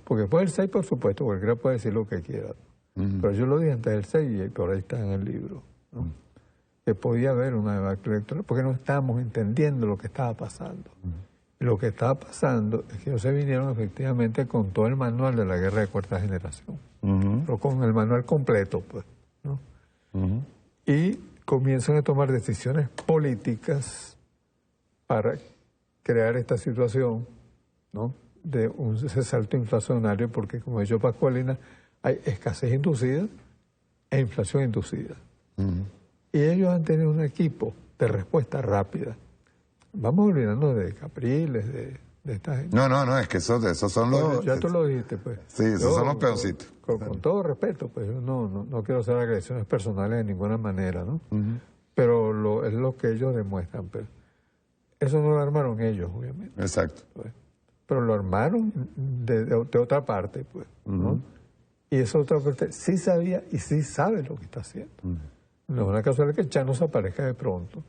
Porque después del 6, por supuesto, cualquiera puede decir lo que quiera. Pero yo lo dije antes del 6 y por ahí está en el libro, ¿no? Que podía haber una debacle electoral porque no estábamos entendiendo lo que estaba pasando. Y lo que estaba pasando es que ellos se vinieron efectivamente con todo el manual de la guerra de cuarta generación. Pero con el manual completo, pues, ¿no? Y comienzan a tomar decisiones políticas para crear esta situación, ¿no?, de ese salto inflacionario, porque como ha dicho Pascualina, hay escasez inducida e inflación inducida. Y ellos han tenido un equipo de respuesta rápida. Vamos olvidando de Capriles, de esta gente. No, es que esos son los... Ya tú lo dijiste, pues. Sí, esos son los peoncitos. Con todo respeto, pues yo no quiero hacer agresiones personales de ninguna manera, ¿no? Pero es lo que ellos demuestran, pues. Eso no lo armaron ellos, obviamente. Exacto. Pues. Pero lo armaron de otra parte, pues, ¿no? Y esa otra parte sí sabía y sí sabe lo que está haciendo. No es una casualidad que el Chano se aparezca de pronto.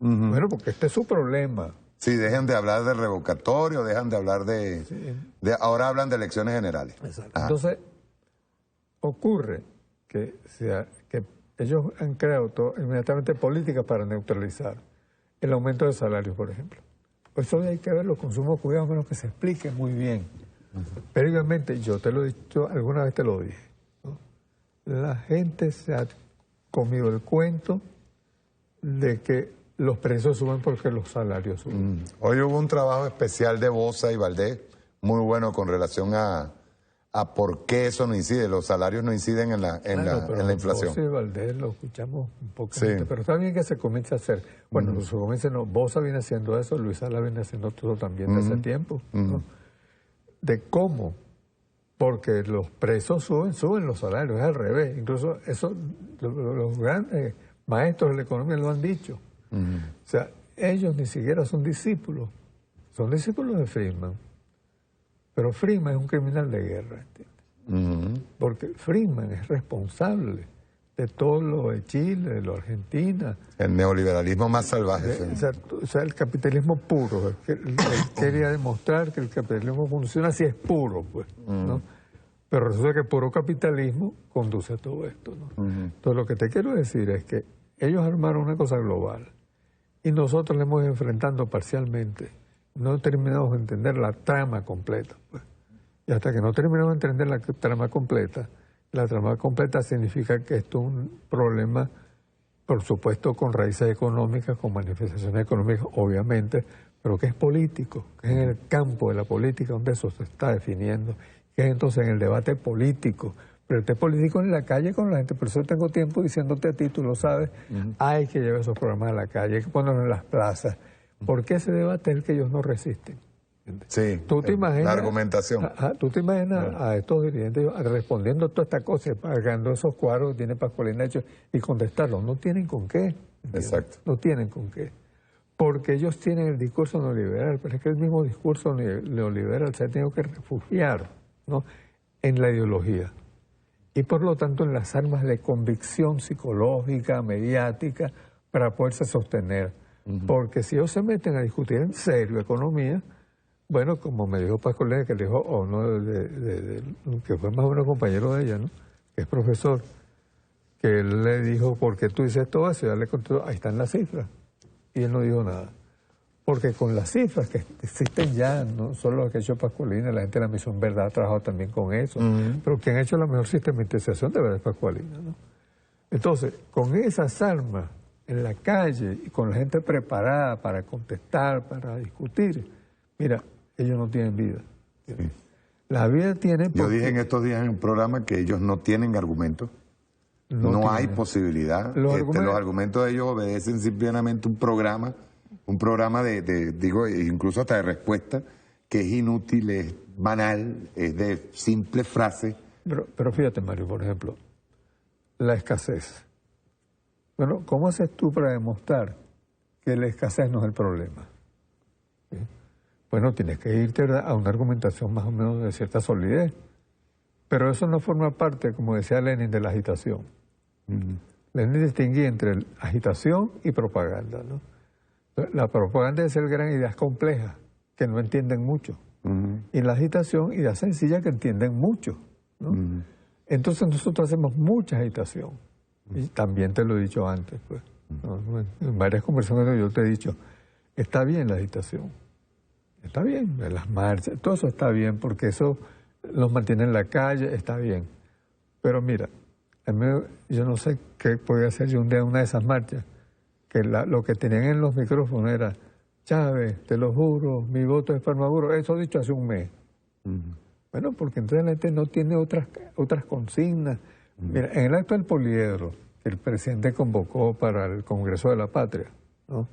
Bueno, porque este es su problema. Sí, dejen de hablar de revocatorio, dejan de hablar de ahora hablan de elecciones generales. Exacto. Entonces, ocurre que ellos han creado inmediatamente políticas para neutralizar el aumento de salarios, por ejemplo. Por eso hay que verlo con sumo cuidado, menos que se explique muy bien. Pero igualmente, yo te lo he dicho, alguna vez te lo dije, ¿no? La gente se ha comido el cuento de que los precios suben porque los salarios suben. Hoy hubo un trabajo especial de Boza y Valdés, muy bueno con relación a por qué eso no incide, los salarios no inciden en la inflación. Boza y Valdés lo escuchamos un poco, pero está bien que se comience a hacer. Bueno, Boza viene haciendo eso, Luis Sala viene haciendo todo también de hace tiempo, ¿no? De cómo, porque los precios suben los salarios, es al revés. Incluso eso los grandes maestros de la economía lo han dicho. O sea, ellos ni siquiera son discípulos de Friedman. Pero Friedman es un criminal de guerra, ¿entiendes? Porque Friedman es responsable de todo lo de Chile, de lo de Argentina. El neoliberalismo más salvaje. O sea, el capitalismo puro. Él quería demostrar que el capitalismo funciona si es puro, pues, ¿no? Pero resulta que el puro capitalismo conduce a todo esto, ¿no? Entonces, lo que te quiero decir es que ellos armaron una cosa global y nosotros le hemos ido enfrentando parcialmente. No terminamos de entender la trama completa, pues. Y hasta que no terminamos de entender la trama completa significa que esto es un problema, por supuesto, con raíces económicas, con manifestaciones económicas, obviamente, pero que es político, que es en el campo de la política donde eso se está definiendo, que es entonces en el debate político. Pero el debate político en la calle con la gente, por eso tengo tiempo diciéndote a ti, tú lo sabes, hay que llevar esos programas a la calle, hay que ponerlos en las plazas. Porque ese debate es el que ellos no resisten. Sí, ¿Tú te imaginas, la argumentación. ¿Tú te imaginas a estos dirigentes respondiendo toda esta cosa, pagando esos cuadros que tiene Pascualina hecho y contestarlos? No tienen con qué. Exacto. No tienen con qué. Porque ellos tienen el discurso neoliberal, pero es que el mismo discurso neoliberal se ha tenido que refugiar, ¿no?, en la ideología. Y por lo tanto en las armas de convicción psicológica, mediática, para poderse sostener. Porque si ellos se meten a discutir en serio economía, bueno, como me dijo Pascualina, que le dijo que fue más o menos compañero de ella, ¿no?, que es profesor, que él le dijo, ¿por qué tú dices todo eso? Y ella le contestó, ahí están las cifras. Y él no dijo nada. Porque con las cifras que existen ya, no solo lo que ha hecho Pascualina, la gente de la Misión Verdad ha trabajado también con eso, pero quien ha hecho la mejor sistematización de verdad es Pascualina, ¿no? Entonces, con esas armas en la calle y con la gente preparada para contestar, para discutir, mira, ellos no tienen vida. Sí. La vida tiene... Yo dije en estos días en un programa que ellos no tienen argumentos. No hay posibilidad. Los argumentos de ellos obedecen simplemente un programa digo, incluso hasta de respuesta, que es inútil, es banal, es de simple frase. Pero fíjate, Mario, por ejemplo, la escasez. Bueno, ¿cómo haces tú para demostrar que la escasez no es el problema? ¿Sí? Bueno, tienes que irte a una argumentación más o menos de cierta solidez. Pero eso no forma parte, como decía Lenin, de la agitación. Lenin distinguía entre agitación y propaganda, ¿no? La propaganda es el gran ideas complejas, que no entienden mucho. Y la agitación, ideas sencillas que entienden mucho, ¿no? Entonces nosotros hacemos mucha agitación. Y también te lo he dicho antes, pues. ¿No? En varias conversaciones yo te he dicho, está bien la agitación. Está bien, las marchas, todo eso está bien, porque eso los mantiene en la calle, está bien. Pero mira, yo no sé qué podía hacer yo un día en una de esas marchas, que lo que tenían en los micrófonos era, Chávez, te lo juro, mi voto es para Maduro. Eso dicho hace un mes. Bueno, porque entonces la gente no tiene otras consignas. Mira, en el acto del Poliedro, que el presidente convocó para el Congreso de la Patria, ¿no?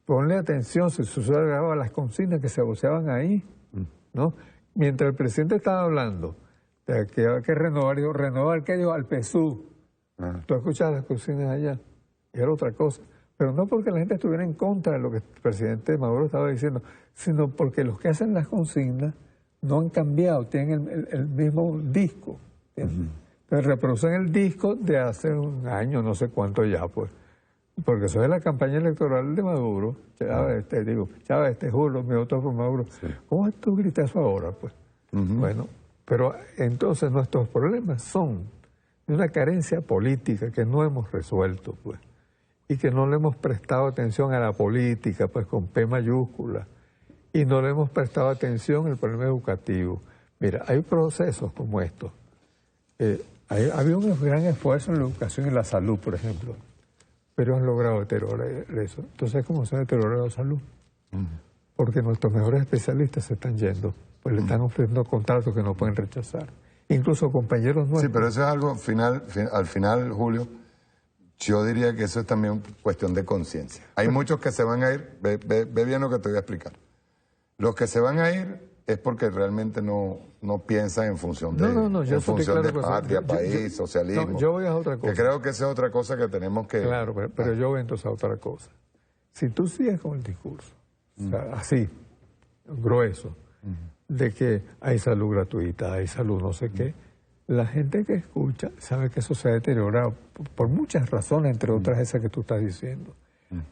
Ponle atención, si se grababa las consignas que se voceaban ahí, ¿no? Mientras el presidente estaba hablando de que había que renovar, ¿qué dijo? Al PSUV. Tú escuchabas las consignas allá, y era otra cosa. Pero no porque la gente estuviera en contra de lo que el presidente Maduro estaba diciendo, sino porque los que hacen las consignas no han cambiado, tienen el mismo disco. Entonces reproducen el disco de hace un año, no sé cuánto ya, pues. Porque eso es la campaña electoral de Maduro. Chávez, te juro, mi voto por Maduro. Sí. ¿Cómo tú gritas eso ahora, pues? Bueno, pero entonces nuestros problemas son de una carencia política que no hemos resuelto, pues. Y que no le hemos prestado atención a la política, pues con P mayúscula. Y no le hemos prestado atención al problema educativo. Mira, hay procesos como estos. Había un gran esfuerzo en la educación y la salud, por ejemplo. Pero han logrado deteriorar eso. Entonces, ¿cómo se ha deteriorado la salud? Porque nuestros mejores especialistas se están yendo, pues le están ofreciendo contratos que no pueden rechazar. Incluso compañeros nuestros. Sí, pero eso es algo al final, Julio, yo diría que eso es también cuestión de conciencia. Hay muchos que se van a ir, ve bien lo que te voy a explicar. Los que se van a ir es porque realmente no piensan en función de, patria, país, socialismo. No, yo voy a otra cosa. Que creo que esa es otra cosa que tenemos que... Claro, pero yo voy entonces a otra cosa. Si tú sigues con el discurso, o sea, así, grueso, de que hay salud gratuita, hay salud no sé qué, la gente que escucha sabe que eso se ha deteriorado por muchas razones, entre otras esas que tú estás diciendo.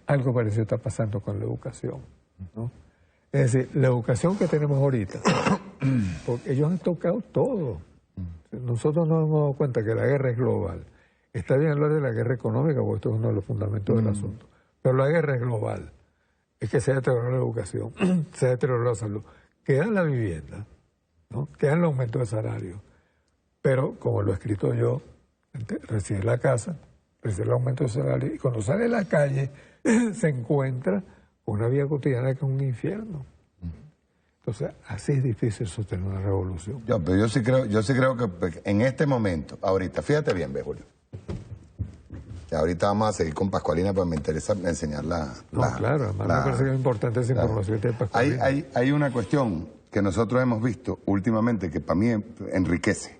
Algo parecido está pasando con la educación, ¿no? Es decir, la educación que tenemos ahorita, porque ellos han tocado todo. Nosotros nos hemos dado cuenta que la guerra es global. Está bien hablar de la guerra económica, porque esto es uno de los fundamentos del asunto. Pero la guerra es global. Es que se ha deteriorado la educación, se ha deteriorado la salud. Queda la vivienda, ¿no? Queda el aumento de salario. Pero, como lo he escrito yo, recibe la casa, recibe el aumento de salario, y cuando sale a la calle se encuentra una vida cotidiana que es un infierno. Entonces, así es difícil sostener una revolución. Pero yo sí creo que en este momento, ahorita, fíjate bien, Julio. Ahorita vamos a seguir con Pascualina, pero me interesa enseñar claro, además me parece que es importante esa información de Pascualina. Hay una cuestión que nosotros hemos visto últimamente que para mí enriquece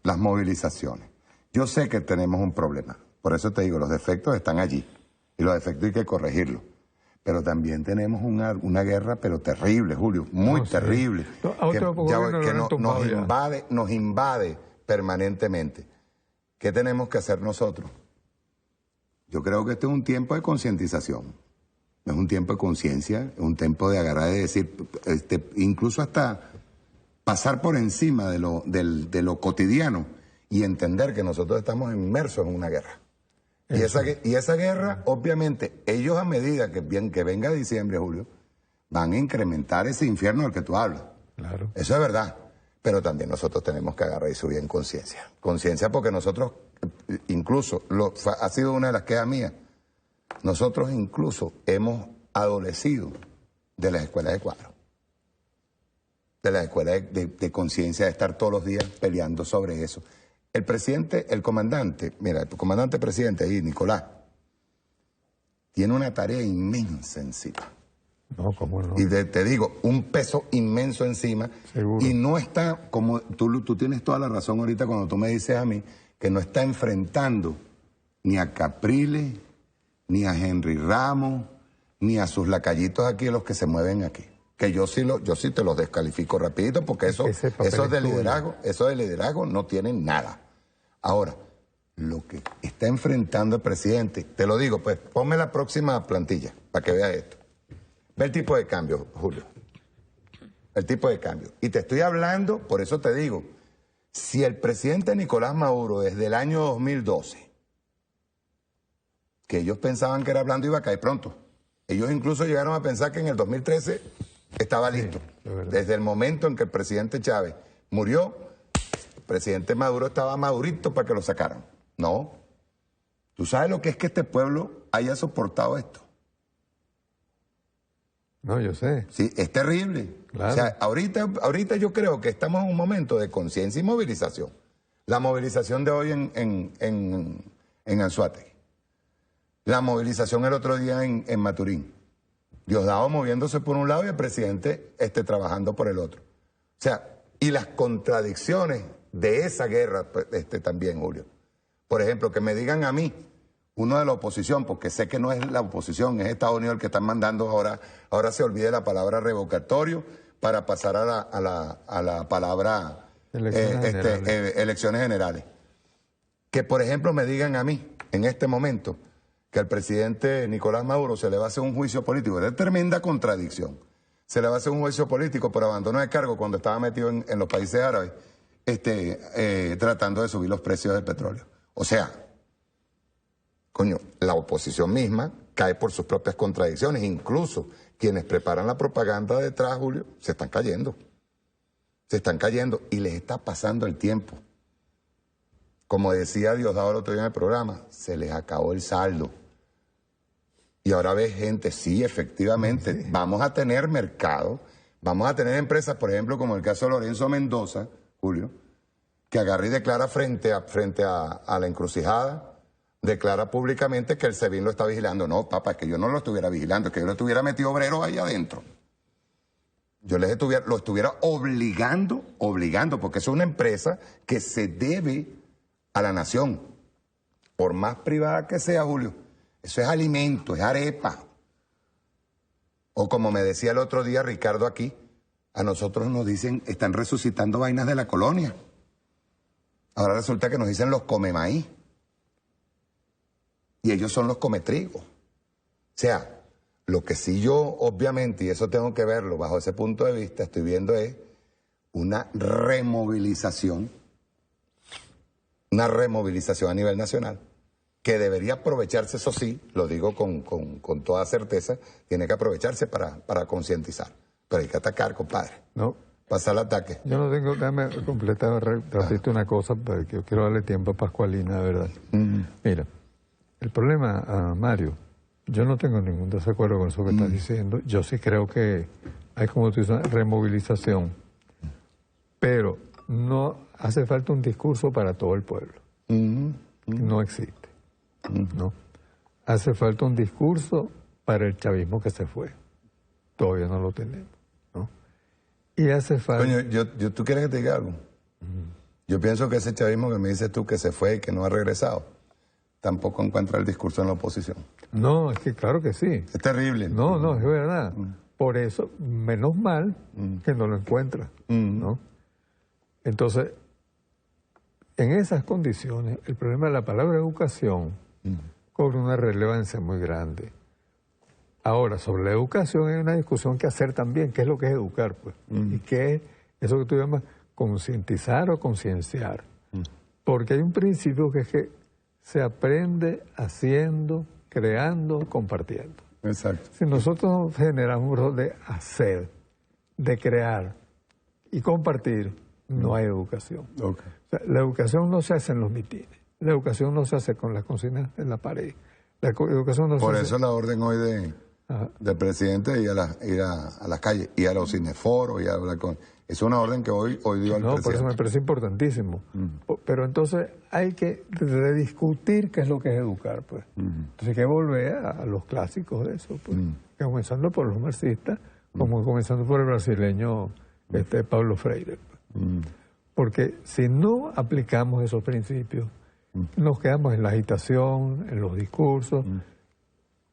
las movilizaciones. Yo sé que tenemos un problema, por eso te digo, los defectos están allí y los defectos hay que corregirlos. Pero también tenemos una guerra, pero terrible, Julio, muy terrible, que nos invade permanentemente. ¿Qué tenemos que hacer nosotros? Yo creo que este es un tiempo de concientización, es un tiempo de conciencia, es un tiempo de agarrar y decir, incluso hasta pasar por encima de lo cotidiano y entender que nosotros estamos inmersos en una guerra. Y esa guerra, obviamente, ellos a medida que venga diciembre, Julio, van a incrementar ese infierno del que tú hablas. Claro. Eso es verdad. Pero también nosotros tenemos que agarrar y subir en conciencia. Conciencia porque nosotros, incluso, ha sido una de las quejas mías, nosotros incluso hemos adolecido de las escuelas de cuadro. De las escuelas de conciencia, de estar todos los días peleando sobre eso. El presidente, el comandante, mira, el comandante presidente ahí, Nicolás, tiene una tarea inmensa encima. No, cómo no. Y te digo, un peso inmenso encima. Seguro. Y no está, como tú tienes toda la razón ahorita cuando tú me dices a mí, que no está enfrentando ni a Capriles, ni a Henry Ramos, ni a sus lacayitos aquí, los que se mueven aquí. Que yo sí te los descalifico rapidito, porque eso de liderazgo no tienen nada. Ahora, lo que está enfrentando el presidente, te lo digo, pues ponme la próxima plantilla para que veas esto. Ve el tipo de cambio, Julio. El tipo de cambio. Y te estoy hablando, por eso te digo, si el presidente Nicolás Maduro desde el año 2012, que ellos pensaban que era blando, iba a caer pronto. Ellos incluso llegaron a pensar que en el 2013 estaba listo. Sí, desde el momento en que el presidente Chávez murió, el presidente Maduro estaba madurito para que lo sacaran. No. ¿Tú sabes lo que es que este pueblo haya soportado esto? No, yo sé. Sí, es terrible. Claro. O sea, ahorita yo creo que estamos en un momento de conciencia y movilización. La movilización de hoy en Anzoátegui. La movilización el otro día en Maturín. Diosdado moviéndose por un lado y el presidente trabajando por el otro. O sea, y las contradicciones de esa guerra también, Julio. Por ejemplo, que me digan a mí, uno de la oposición, porque sé que no es la oposición, es Estados Unidos el que están mandando ahora se olvide la palabra revocatorio para pasar a la palabra elecciones generales. Que, por ejemplo, me digan a mí, en este momento, que al presidente Nicolás Maduro se le va a hacer un juicio político. Es tremenda contradicción. Se le va a hacer un juicio político por abandono de cargo cuando estaba metido en los países árabes, tratando de subir los precios del petróleo. O sea, coño, la oposición misma cae por sus propias contradicciones. Incluso quienes preparan la propaganda detrás, Julio, se están cayendo. Se están cayendo y les está pasando el tiempo. Como decía Diosdado el otro día en el programa, se les acabó el saldo. Y ahora ves gente, sí, efectivamente, sí. Vamos a tener mercado, vamos a tener empresas, por ejemplo, como el caso de Lorenzo Mendoza, Julio, que agarra y declara frente a la encrucijada, declara públicamente que el SEBIN lo está vigilando. No, papá, es que yo no lo estuviera vigilando, es que yo lo estuviera metido obreros ahí adentro. Yo lo estuviera obligando, porque es una empresa que se debe a la nación, por más privada que sea, Julio. Eso es alimento, es arepa. O como me decía el otro día Ricardo aquí, a nosotros nos dicen, están resucitando vainas de la colonia. Ahora resulta que nos dicen los come maíz. Y ellos son los come trigo. O sea, lo que sí yo, obviamente, y eso tengo que verlo bajo ese punto de vista, estoy viendo es una removilización a nivel nacional, que debería aprovecharse, eso sí, lo digo con toda certeza, tiene que aprovecharse para concientizar. Pero hay que atacar, compadre. No. Pasar el ataque. Yo no tengo, déjame completar, repito una cosa, porque yo quiero darle tiempo a Pascualina, de verdad. Mira, el problema, Mario, yo no tengo ningún desacuerdo con eso que estás diciendo. Yo sí creo que hay, como tú dices, removilización. Pero no hace falta un discurso para todo el pueblo. No existe. ¿No? Hace falta un discurso para el chavismo que se fue. Todavía no lo tenemos. ¿No? Y hace falta... Coño, ¿tú quieres que te diga algo? Yo pienso que ese chavismo que me dices tú que se fue y que no ha regresado, tampoco encuentra el discurso en la oposición. No, es que claro que sí. Es terrible. No, es verdad. Por eso, menos mal que no lo encuentra. ¿No? Entonces, en esas condiciones, el problema de la palabra educación cobra una relevancia muy grande. Ahora, sobre la educación hay una discusión que hacer también. ¿Qué es lo que es educar? Pues? ¿Y qué es eso que tú llamas concientizar o concienciar? Porque hay un principio que es que se aprende haciendo, creando, compartiendo. Exacto. Si nosotros generamos un rol de hacer, de crear y compartir, no hay educación. Okay. O sea, la educación no se hace en los mitines, la educación no se hace con las consignas en la pared. La educación no Por se eso hace... la orden hoy del presidente de ir a las calles, ir a los cineforos, y hablar con... Es una orden que hoy dio al No, presidente. por eso me parece importantísimo. Pero entonces hay que rediscutir qué es lo que es educar, pues. Entonces hay que volver a los clásicos de eso, pues. Comenzando por los marxistas, como comenzando por el brasileño Paulo Freire. Pues. Porque si no aplicamos esos principios, nos quedamos en la agitación, en los discursos.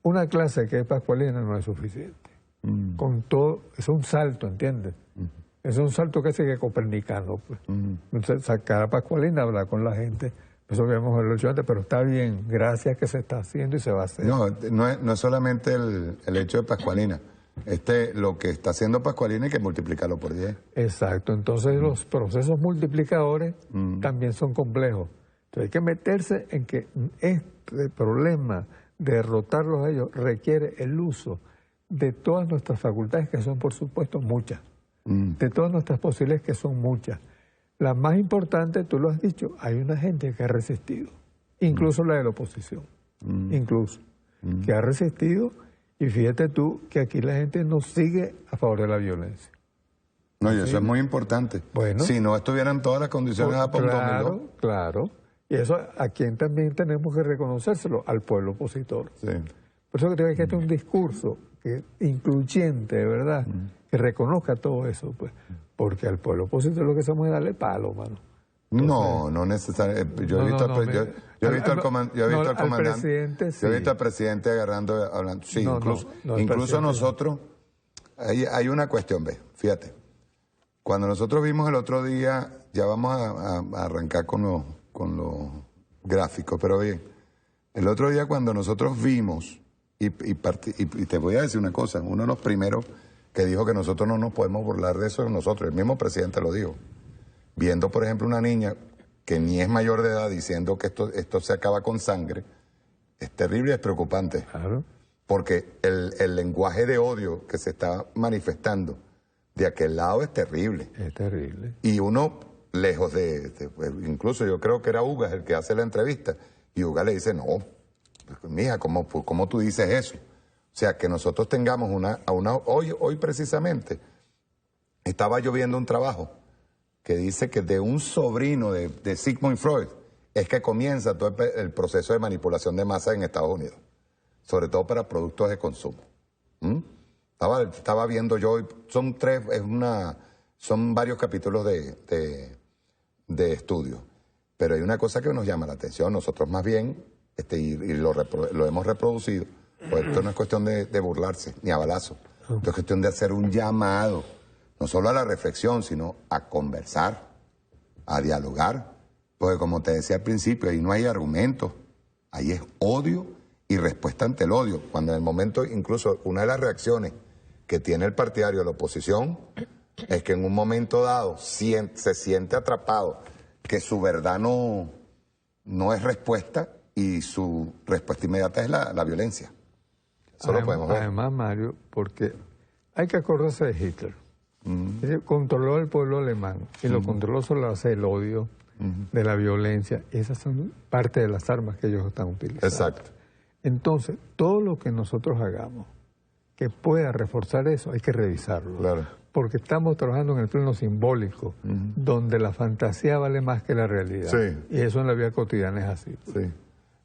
Una clase que es pascualina no es suficiente. Con todo, es un salto, ¿entiendes? Es un salto casi que copernicano. Pues. Entonces, sacar a pascualina, hablar con la gente, eso que hemos hablado antes, pero está bien, gracias que se está haciendo y se va a hacer. No es solamente el hecho de pascualina. Lo que está haciendo pascualina hay que multiplicarlo por 10. Exacto, entonces los procesos multiplicadores también son complejos. Entonces hay que meterse en que este problema de derrotarlos a ellos requiere el uso de todas nuestras facultades, que son por supuesto muchas, de todas nuestras posibilidades, que son muchas. La más importante, tú lo has dicho, hay una gente que ha resistido, incluso la de la oposición, que ha resistido, y fíjate tú que aquí la gente no sigue a favor de la violencia. No, y eso es muy importante. Bueno, si no estuvieran todas las condiciones para un domingo. Claro. Y eso a quien también tenemos que reconocérselo, al pueblo opositor. Sí. Por eso que tiene que tener un discurso incluyente, de verdad, que reconozca todo eso, pues. Porque al pueblo opositor lo que hacemos es darle palo, mano. Entonces, no necesariamente. Yo he visto al comandante, yo he visto al presidente hablando. Sí, incluso nosotros, hay una cuestión, ve, fíjate. Cuando nosotros vimos el otro día, ya vamos a arrancar con los gráficos, pero bien, el otro día cuando nosotros vimos, y te voy a decir una cosa, uno de los primeros que dijo que nosotros no nos podemos burlar de eso, nosotros, el mismo presidente lo dijo. Viendo, por ejemplo, una niña que ni es mayor de edad diciendo que esto se acaba con sangre, es terrible y es preocupante. Claro. Porque el lenguaje de odio que se está manifestando de aquel lado es terrible. Es terrible. Y uno, lejos incluso yo creo que era Ugas el que hace la entrevista, y Ugas le dice, no, mija, ¿cómo tú dices eso? O sea, que nosotros tengamos hoy precisamente, estaba yo viendo un trabajo que dice que de un sobrino de Sigmund Freud es que comienza todo el proceso de manipulación de masa en Estados Unidos, sobre todo para productos de consumo. Estaba viendo yo, son varios capítulos de estudio, pero hay una cosa que nos llama la atención, nosotros más bien, y lo hemos reproducido, pues esto no es cuestión de burlarse, ni a balazo, esto es cuestión de hacer un llamado, no solo a la reflexión, sino a conversar, a dialogar, porque como te decía al principio, ahí no hay argumentos, ahí es odio y respuesta ante el odio, cuando en el momento, incluso una de las reacciones que tiene el partidario de la oposición, es que en un momento dado se siente atrapado, que su verdad no es respuesta, y su respuesta inmediata es la violencia. Eso lo podemos ver. Además, Mario, porque hay que acordarse de Hitler. Controló al pueblo alemán y lo controló sobre la base del odio, de la violencia. Esas son parte de las armas que ellos están utilizando. Exacto. Entonces, todo lo que nosotros hagamos que pueda reforzar eso, hay que revisarlo. Claro. Porque estamos trabajando en el plano simbólico, donde la fantasía vale más que la realidad. Sí. Y eso en la vida cotidiana es así. Sí.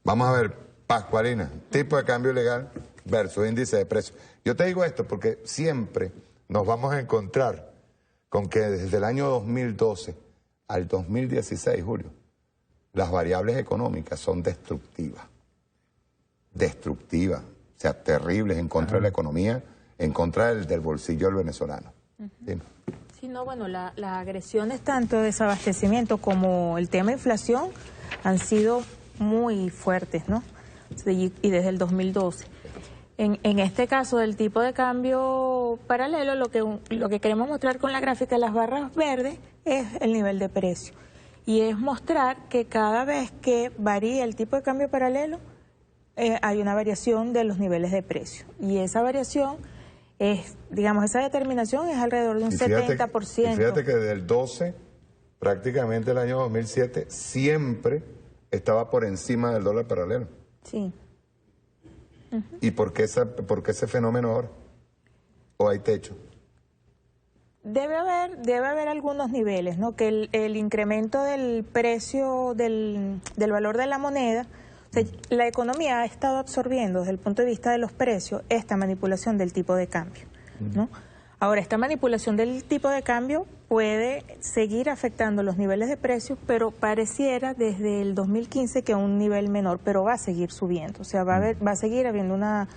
Vamos a ver, pascualina, tipo de cambio legal versus índice de precios. Yo te digo esto porque siempre nos vamos a encontrar con que desde el año 2012 al 2016, Julio, las variables económicas son destructivas. Destructivas, o sea, terribles en contra de la economía, en contra del bolsillo del venezolano. Sí, no, bueno, las agresiones tanto de desabastecimiento como el tema de inflación han sido muy fuertes, ¿no? Y desde el 2012. En este caso del tipo de cambio paralelo, lo que queremos mostrar con la gráfica de las barras verdes es el nivel de precio. y es mostrar que cada vez que varía el tipo de cambio paralelo, hay una variación de los niveles de precio. Y esa variación es, digamos, esa determinación es alrededor de un 70%. Y fíjate que desde el 12, prácticamente el año 2007, siempre estaba por encima del dólar paralelo. Sí. ¿Y por qué ese fenómeno ahora? ¿O hay techo? Debe haber algunos niveles, ¿no? Que el incremento del precio del valor de la moneda, o sea, la economía ha estado absorbiendo desde el punto de vista de los precios esta manipulación del tipo de cambio, ¿no? Ahora, esta manipulación del tipo de cambio puede seguir afectando los niveles de precios, pero pareciera desde el 2015 que a un nivel menor, pero va a seguir subiendo, o sea, va a seguir habiendo una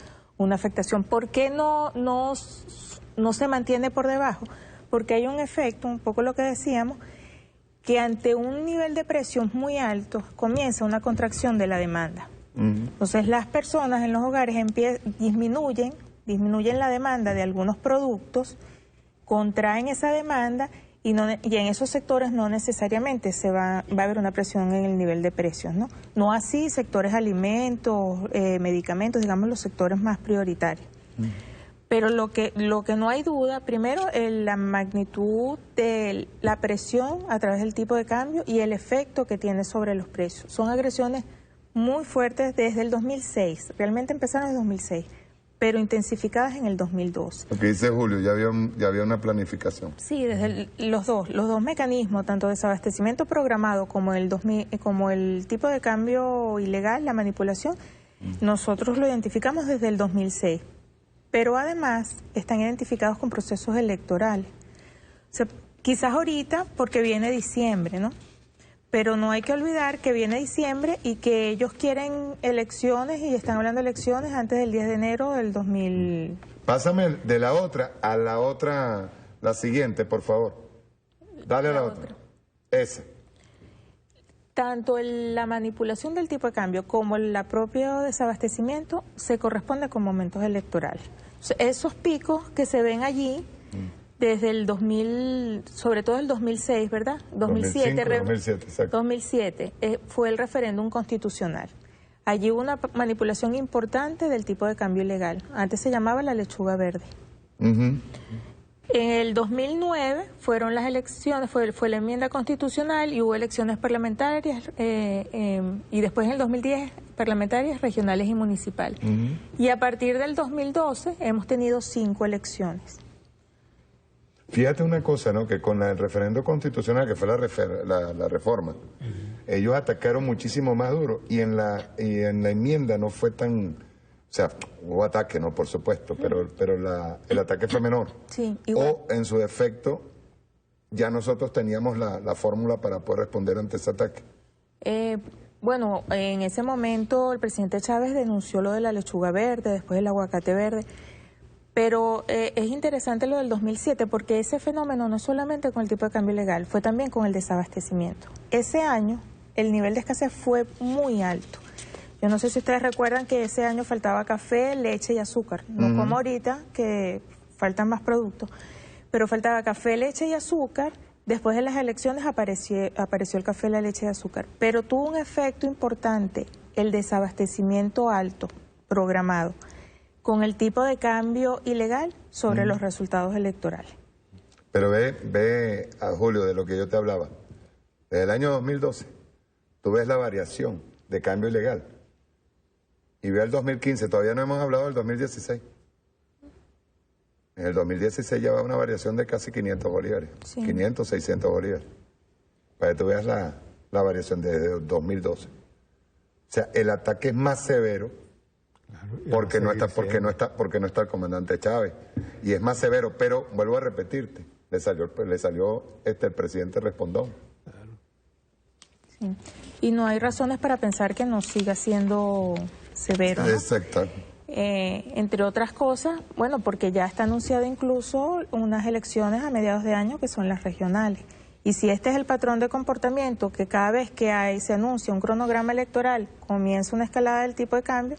afectación. ¿Por qué no se mantiene por debajo? Porque hay un efecto, un poco lo que decíamos, que ante un nivel de precios muy alto comienza una contracción de la demanda. Entonces las personas en los hogares disminuyen la demanda de algunos productos, contraen esa demanda y en esos sectores no necesariamente va a haber una presión en el nivel de precios, ¿no? No así sectores alimentos, medicamentos, digamos los sectores más prioritarios. Pero lo que no hay duda, primero, la magnitud de la presión a través del tipo de cambio y el efecto que tiene sobre los precios. Son agresiones muy fuertes desde el 2006, realmente empezaron en el 2006, pero intensificadas en el 2012. Lo que dice Julio, ya había una planificación. Sí, desde los dos mecanismos, tanto desabastecimiento programado como el tipo de cambio ilegal, la manipulación, nosotros lo identificamos desde el 2006. Pero además están identificados con procesos electorales. O sea, quizás ahorita porque viene diciembre, ¿no? Pero no hay que olvidar que viene diciembre y que ellos quieren elecciones y están hablando de elecciones antes del 10 de enero del 2000. Pásame de la otra a la otra, la siguiente, por favor. Dale a la otra. Esa. Tanto la manipulación del tipo de cambio como el propio desabastecimiento se corresponde con momentos electorales. O sea, esos picos que se ven allí, desde el 2000, sobre todo el 2006, ¿verdad? 2007, 2007, exacto. 2007 fue el referéndum constitucional. Allí hubo una manipulación importante del tipo de cambio ilegal. Antes se llamaba la lechuga verde. En el 2009 fueron las elecciones, fue la enmienda constitucional y hubo elecciones parlamentarias y después en el 2010 parlamentarias, regionales y municipales. Y a partir del 2012 hemos tenido 5 elecciones. Fíjate una cosa, ¿no? Que con el referendo constitucional, que fue la reforma, ellos atacaron muchísimo más duro y en la enmienda no fue tan... O sea, hubo ataque, ¿no? Por supuesto, pero el ataque fue menor. Sí, igual. O, en su defecto, ya nosotros teníamos la fórmula para poder responder ante ese ataque. Bueno, en ese momento el presidente Chávez denunció lo de la lechuga verde, después el aguacate verde, pero es interesante lo del 2007 porque ese fenómeno no es solamente con el tipo de cambio ilegal, fue también con el desabastecimiento. Ese año el nivel de escasez fue muy alto. Yo no sé si ustedes recuerdan que ese año faltaba café, leche y azúcar, no como ahorita que faltan más productos, pero faltaba café, leche y azúcar. Después de las elecciones apareció el café, la leche y azúcar, pero tuvo un efecto importante el desabastecimiento alto programado con el tipo de cambio ilegal sobre los resultados electorales. Pero ve a Julio de lo que yo te hablaba. Desde el año 2012 tú ves la variación de cambio ilegal. Y ve el 2015, todavía no hemos hablado del 2016. En el 2016 ya va una variación de casi 500 bolívares, sí. 500, 600 bolívares. Para que tú veas la variación desde el 2012. O sea, el ataque es más severo porque no está el comandante Chávez. Y es más severo, pero vuelvo a repetirte, le salió el presidente respondón. Sí. Y no hay razones para pensar que no siga siendo severo, ¿no? Exacto. Entre otras cosas, bueno, porque ya está anunciado incluso unas elecciones a mediados de año que son las regionales. Y si este es el patrón de comportamiento, que cada vez que se anuncia un cronograma electoral comienza una escalada del tipo de cambio,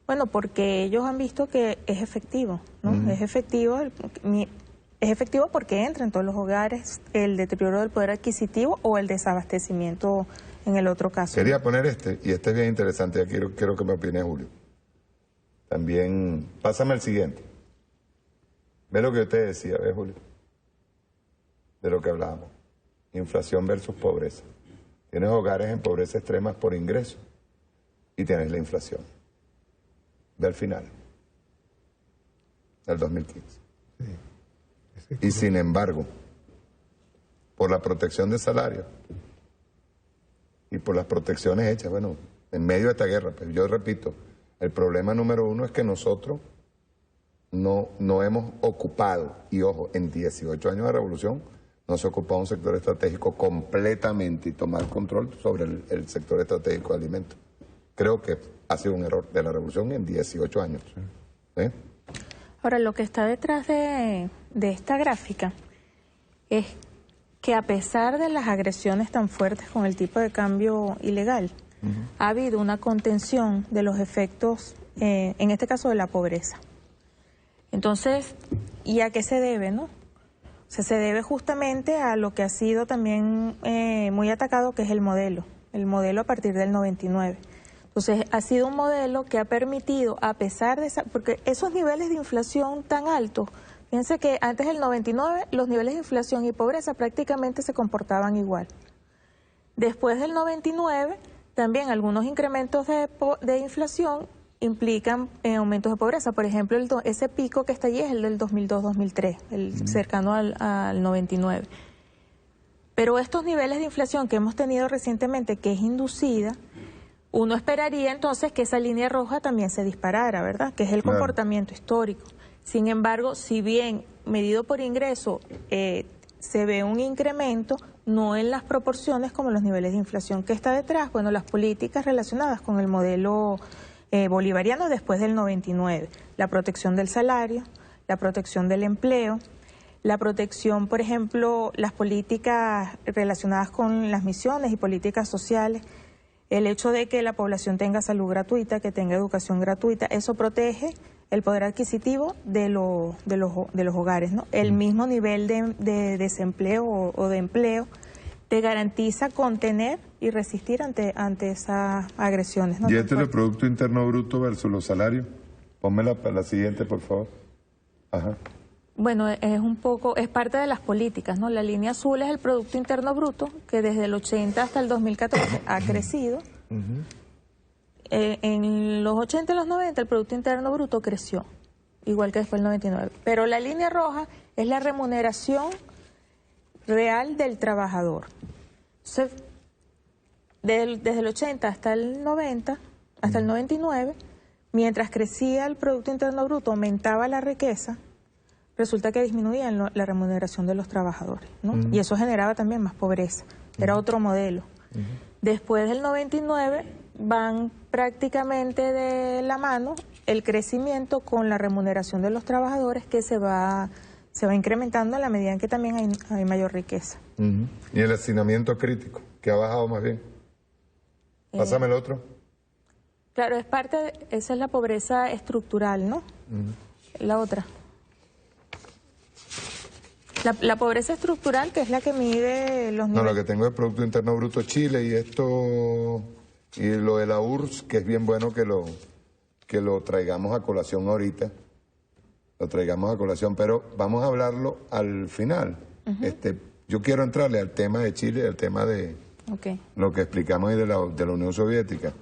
bueno, porque ellos han visto que es efectivo, ¿no? Es efectivo. es efectivo porque entra en todos los hogares el deterioro del poder adquisitivo o el desabastecimiento en el otro caso. Quería poner y este es bien interesante, quiero que me opine Julio. También, pásame el siguiente. Ve lo que yo te decía, ¿ves, Julio? De lo que hablábamos. Inflación versus pobreza. Tienes hogares en pobreza extrema por ingreso y tienes la inflación. Ve al final, del 2015. Sí. Y sin embargo, por la protección de salarios y por las protecciones hechas, bueno, en medio de esta guerra, pues yo repito, el problema número uno es que nosotros no hemos ocupado, y ojo, en 18 años de revolución, no se ha ocupado un sector estratégico completamente y tomar control sobre el sector estratégico de alimentos. Creo que ha sido un error de la revolución en 18 años. ¿Sí? Ahora, lo que está detrás de esta gráfica es que a pesar de las agresiones tan fuertes con el tipo de cambio ilegal, ha habido una contención de los efectos, en este caso de la pobreza. Entonces, ¿y a qué se debe, no? O sea, se debe justamente a lo que ha sido también muy atacado, que es el modelo a partir del 99. Entonces, ha sido un modelo que ha permitido, a pesar de porque esos niveles de inflación tan altos, fíjense que antes del 99 los niveles de inflación y pobreza prácticamente se comportaban igual. Después del 99, también algunos incrementos de inflación implican aumentos de pobreza. Por ejemplo, ese pico que está allí es el del 2002-2003, el cercano al 99. Pero estos niveles de inflación que hemos tenido recientemente, que es inducida, uno esperaría entonces que esa línea roja también se disparara, ¿verdad? Que es el comportamiento histórico. Sin embargo, si bien medido por ingreso se ve un incremento, no en las proporciones como los niveles de inflación que está detrás, bueno, las políticas relacionadas con el modelo bolivariano después del 99, la protección del salario, la protección del empleo, la protección, por ejemplo, las políticas relacionadas con las misiones y políticas sociales, el hecho de que la población tenga salud gratuita, que tenga educación gratuita, eso protege el poder adquisitivo de los hogares, ¿no? El mismo nivel de desempleo o de empleo te garantiza contener y resistir ante esas agresiones, ¿no? ¿Y este es el Producto Interno Bruto versus los salarios? Ponme la siguiente, por favor. Ajá. Bueno, es parte de las políticas, ¿no? La línea azul es el Producto Interno Bruto, que desde el 80 hasta el 2014 ha crecido. En los 80 y los 90 el Producto Interno Bruto creció, igual que después del 99. Pero la línea roja es la remuneración real del trabajador. Entonces, desde el 80 hasta el 90, hasta el 99, mientras crecía el Producto Interno Bruto, aumentaba la riqueza, resulta que disminuía la remuneración de los trabajadores, ¿no? Y eso generaba también más pobreza. Era otro modelo. Después del 99 van prácticamente de la mano el crecimiento con la remuneración de los trabajadores, que se va incrementando a la medida en que también hay mayor riqueza. Y el hacinamiento crítico, que ha bajado más bien. Pásame el otro. Claro, esa es la pobreza estructural, ¿no? La otra. La pobreza estructural, que es la que mide los niveles. No, lo que tengo es Producto Interno Bruto Chile y esto, y lo de la URSS, que es bien bueno que lo traigamos a colación ahorita. Lo traigamos a colación, pero vamos a hablarlo al final. Yo quiero entrarle al tema de Chile, al tema de lo que explicamos ahí de la Unión Soviética.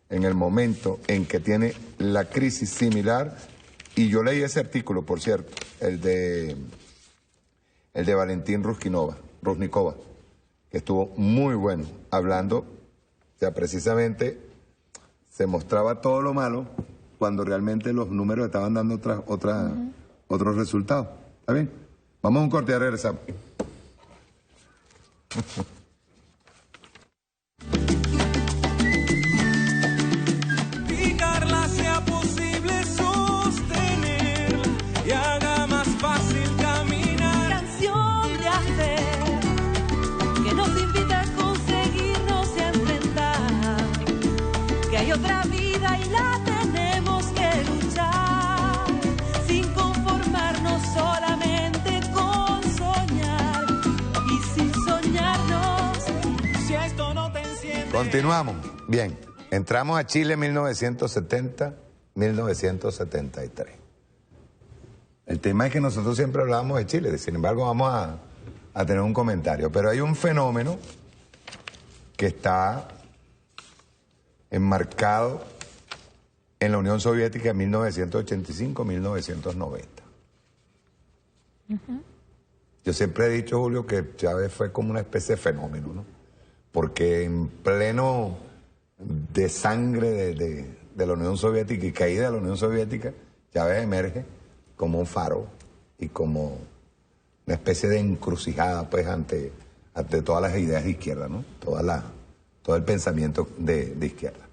En el momento en que tiene la crisis similar, y yo leí ese artículo, por cierto, el de Valentín Ruznikova, que estuvo muy bueno, hablando, o sea, precisamente se mostraba todo lo malo cuando realmente los números estaban dando otros resultados. ¿Está bien? Vamos a un corte y regresamos. Picarla sea posible sostener y haga más fácil caminar. Canción de hacer que nos invita a conseguirnos y a enfrentar que hay otra vida y la tenemos que luchar sin conformarnos solamente con Continuamos. Bien, entramos a Chile en 1970-1973. El tema es que nosotros siempre hablábamos de Chile, sin embargo vamos a tener un comentario. Pero hay un fenómeno que está enmarcado en la Unión Soviética en 1985-1990. Yo siempre he dicho, Julio, que Chávez fue como una especie de fenómeno, ¿no? Porque en pleno de sangre de la Unión Soviética y caída de la Unión Soviética, Chávez emerge como un faro y como una especie de encrucijada, pues, ante todas las ideas de izquierda, ¿no? Todo el pensamiento de izquierda.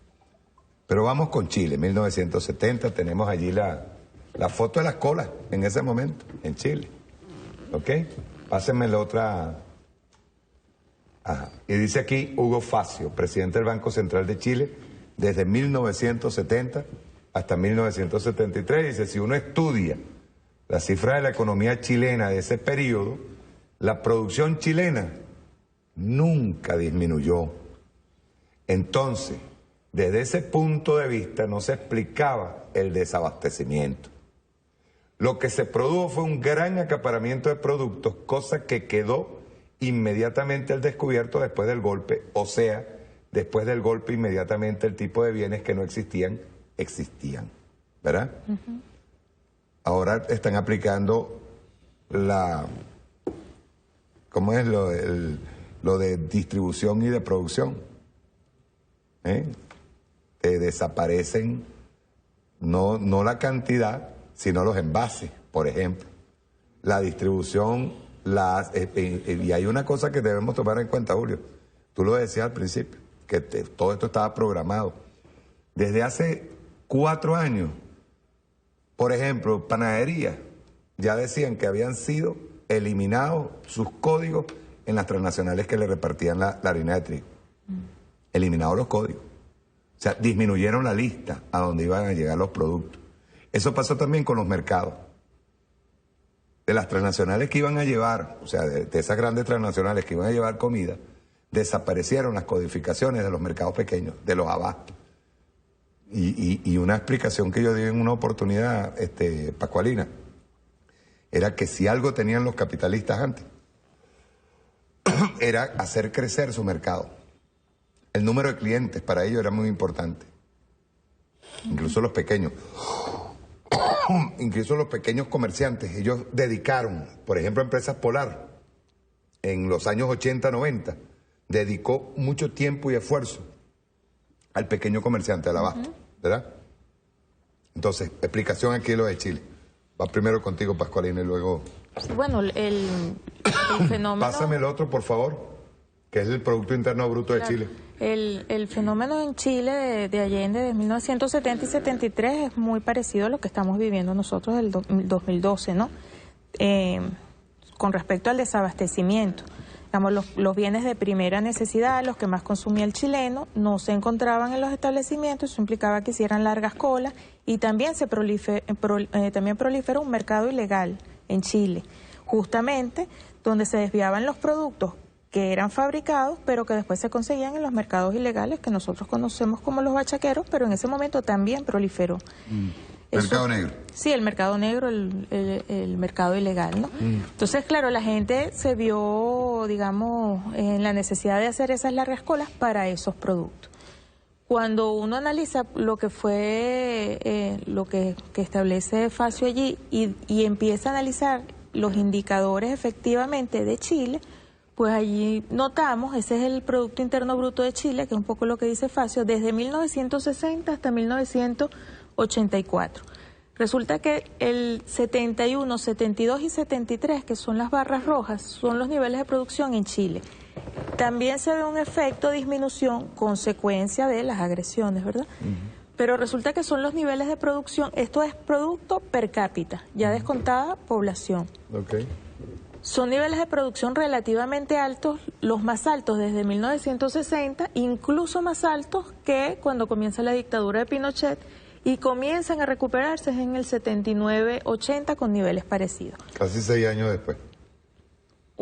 Pero vamos con Chile, 1970, tenemos allí la foto de las colas en ese momento, en Chile. ¿Ok? Pásenme la otra. Ajá. Y dice aquí Hugo Facio, presidente del Banco Central de Chile, desde 1970 hasta 1973. Dice, si uno estudia la cifra de la economía chilena de ese periodo, la producción chilena nunca disminuyó. Entonces, desde ese punto de vista no se explicaba el desabastecimiento. Lo que se produjo fue un gran acaparamiento de productos, cosa que quedó inmediatamente al descubierto después del golpe, o sea, después del golpe inmediatamente el tipo de bienes que no existían, ¿verdad? Ahora están aplicando ¿cómo es lo de distribución y de producción? Desaparecen no la cantidad, sino los envases, por ejemplo. La distribución, y hay una cosa que debemos tomar en cuenta, Julio. Tú lo decías al principio, que todo esto estaba programado. Desde hace 4 años, por ejemplo, panadería, ya decían que habían sido eliminados sus códigos en las transnacionales que le repartían la harina de trigo. Eliminados los códigos. O sea, disminuyeron la lista a donde iban a llegar los productos. Eso pasó también con los mercados. De las transnacionales que iban a llevar, o sea, de esas grandes transnacionales que iban a llevar comida, desaparecieron las codificaciones de los mercados pequeños, de los abastos. Y una explicación que yo di en una oportunidad, Pascualina, era que si algo tenían los capitalistas antes, era hacer crecer su mercado. El número de clientes para ellos era muy importante. Incluso los pequeños. Incluso los pequeños comerciantes, ellos dedicaron, por ejemplo, Empresas Polar, en los años 80-90, dedicó mucho tiempo y esfuerzo al pequeño comerciante, al abasto, ¿verdad? Entonces, explicación aquí de lo de Chile. Va primero contigo, Pascualina, y luego... Bueno, el fenómeno... Pásame el otro, por favor, que es el Producto Interno Bruto de Chile. El fenómeno en Chile de Allende de 1970 y 73 es muy parecido a lo que estamos viviendo nosotros del 2012, ¿no? Con respecto al desabastecimiento. Digamos, los bienes de primera necesidad, los que más consumía el chileno, no se encontraban en los establecimientos, eso implicaba que hicieran largas colas y también también proliferó un mercado ilegal en Chile, justamente donde se desviaban los productos que eran fabricados, pero que después se conseguían en los mercados ilegales que nosotros conocemos como los bachaqueros, pero en ese momento también proliferó. Mercado negro. Sí, el mercado negro, el mercado ilegal, ¿no? Entonces, claro, la gente se vio, digamos, en la necesidad de hacer esas largas colas para esos productos. Cuando uno analiza lo que fue, lo que establece Facio allí y empieza a analizar los indicadores efectivamente de Chile, pues allí notamos, ese es el Producto Interno Bruto de Chile, que es un poco lo que dice Facio, desde 1960 hasta 1984. Resulta que el 71, 72 y 73, que son las barras rojas, son los niveles de producción en Chile. También se ve un efecto de disminución, consecuencia de las agresiones, ¿verdad? Pero resulta que son los niveles de producción, esto es producto per cápita, ya descontada población. Okay. Son niveles de producción relativamente altos, los más altos desde 1960, incluso más altos que cuando comienza la dictadura de Pinochet, y comienzan a recuperarse en el 79-80 con niveles parecidos. Casi 6 años después.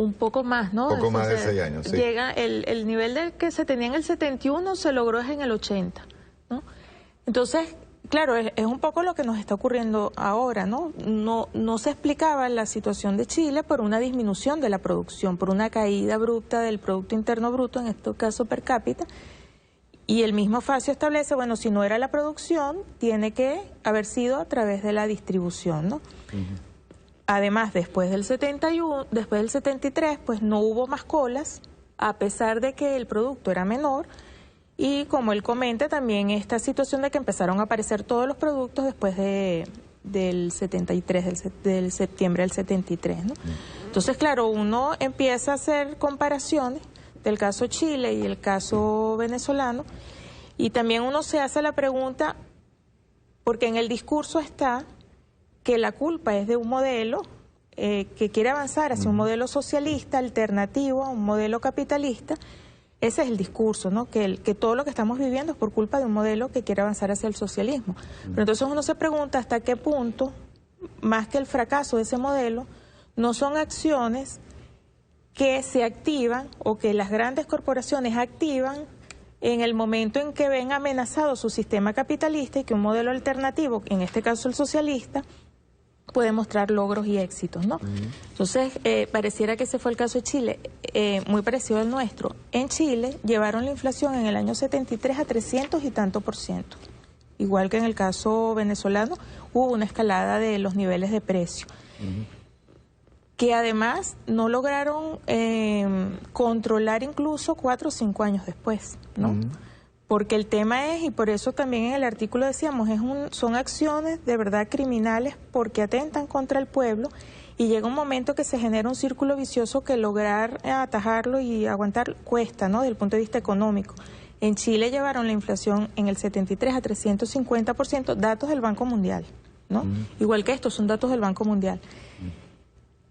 un poco más, ¿no? Poco más de 6 años, sí. Llega el nivel del que se tenía en el 71 se logró en el 80, ¿no? Entonces, claro, es un poco lo que nos está ocurriendo ahora, ¿no? No se explicaba la situación de Chile por una disminución de la producción, por una caída abrupta del Producto Interno Bruto, en este caso per cápita, y el mismo Facio establece, bueno, si no era la producción, tiene que haber sido a través de la distribución, ¿no? Además, después del 71, después del 73, pues no hubo más colas, a pesar de que el producto era menor. Y como él comenta, también esta situación de que empezaron a aparecer todos los productos después del 73, del septiembre del 73, ¿no? Entonces, claro, uno empieza a hacer comparaciones del caso Chile y el caso venezolano, y también uno se hace la pregunta, porque en el discurso está que la culpa es de un modelo que quiere avanzar hacia un modelo socialista alternativo a un modelo capitalista. Ese es el discurso, ¿no? Que todo lo que estamos viviendo es por culpa de un modelo que quiere avanzar hacia el socialismo. Pero entonces uno se pregunta hasta qué punto, más que el fracaso de ese modelo, no son acciones que se activan o que las grandes corporaciones activan en el momento en que ven amenazado su sistema capitalista y que un modelo alternativo, en este caso el socialista, puede mostrar logros y éxitos, ¿no? Entonces, pareciera que ese fue el caso de Chile, muy parecido al nuestro. En Chile llevaron la inflación en el año 73 a 300 y tanto %. Igual que en el caso venezolano, hubo una escalada de los niveles de precio. Que además no lograron controlar incluso 4 o 5 años después, ¿no? Porque el tema es, y por eso también en el artículo decíamos, son acciones de verdad criminales porque atentan contra el pueblo, y llega un momento que se genera un círculo vicioso que lograr atajarlo y aguantar cuesta, ¿no? Desde el punto de vista económico. En Chile llevaron la inflación en el 73 a 350%, datos del Banco Mundial, ¿no? Igual que estos son datos del Banco Mundial.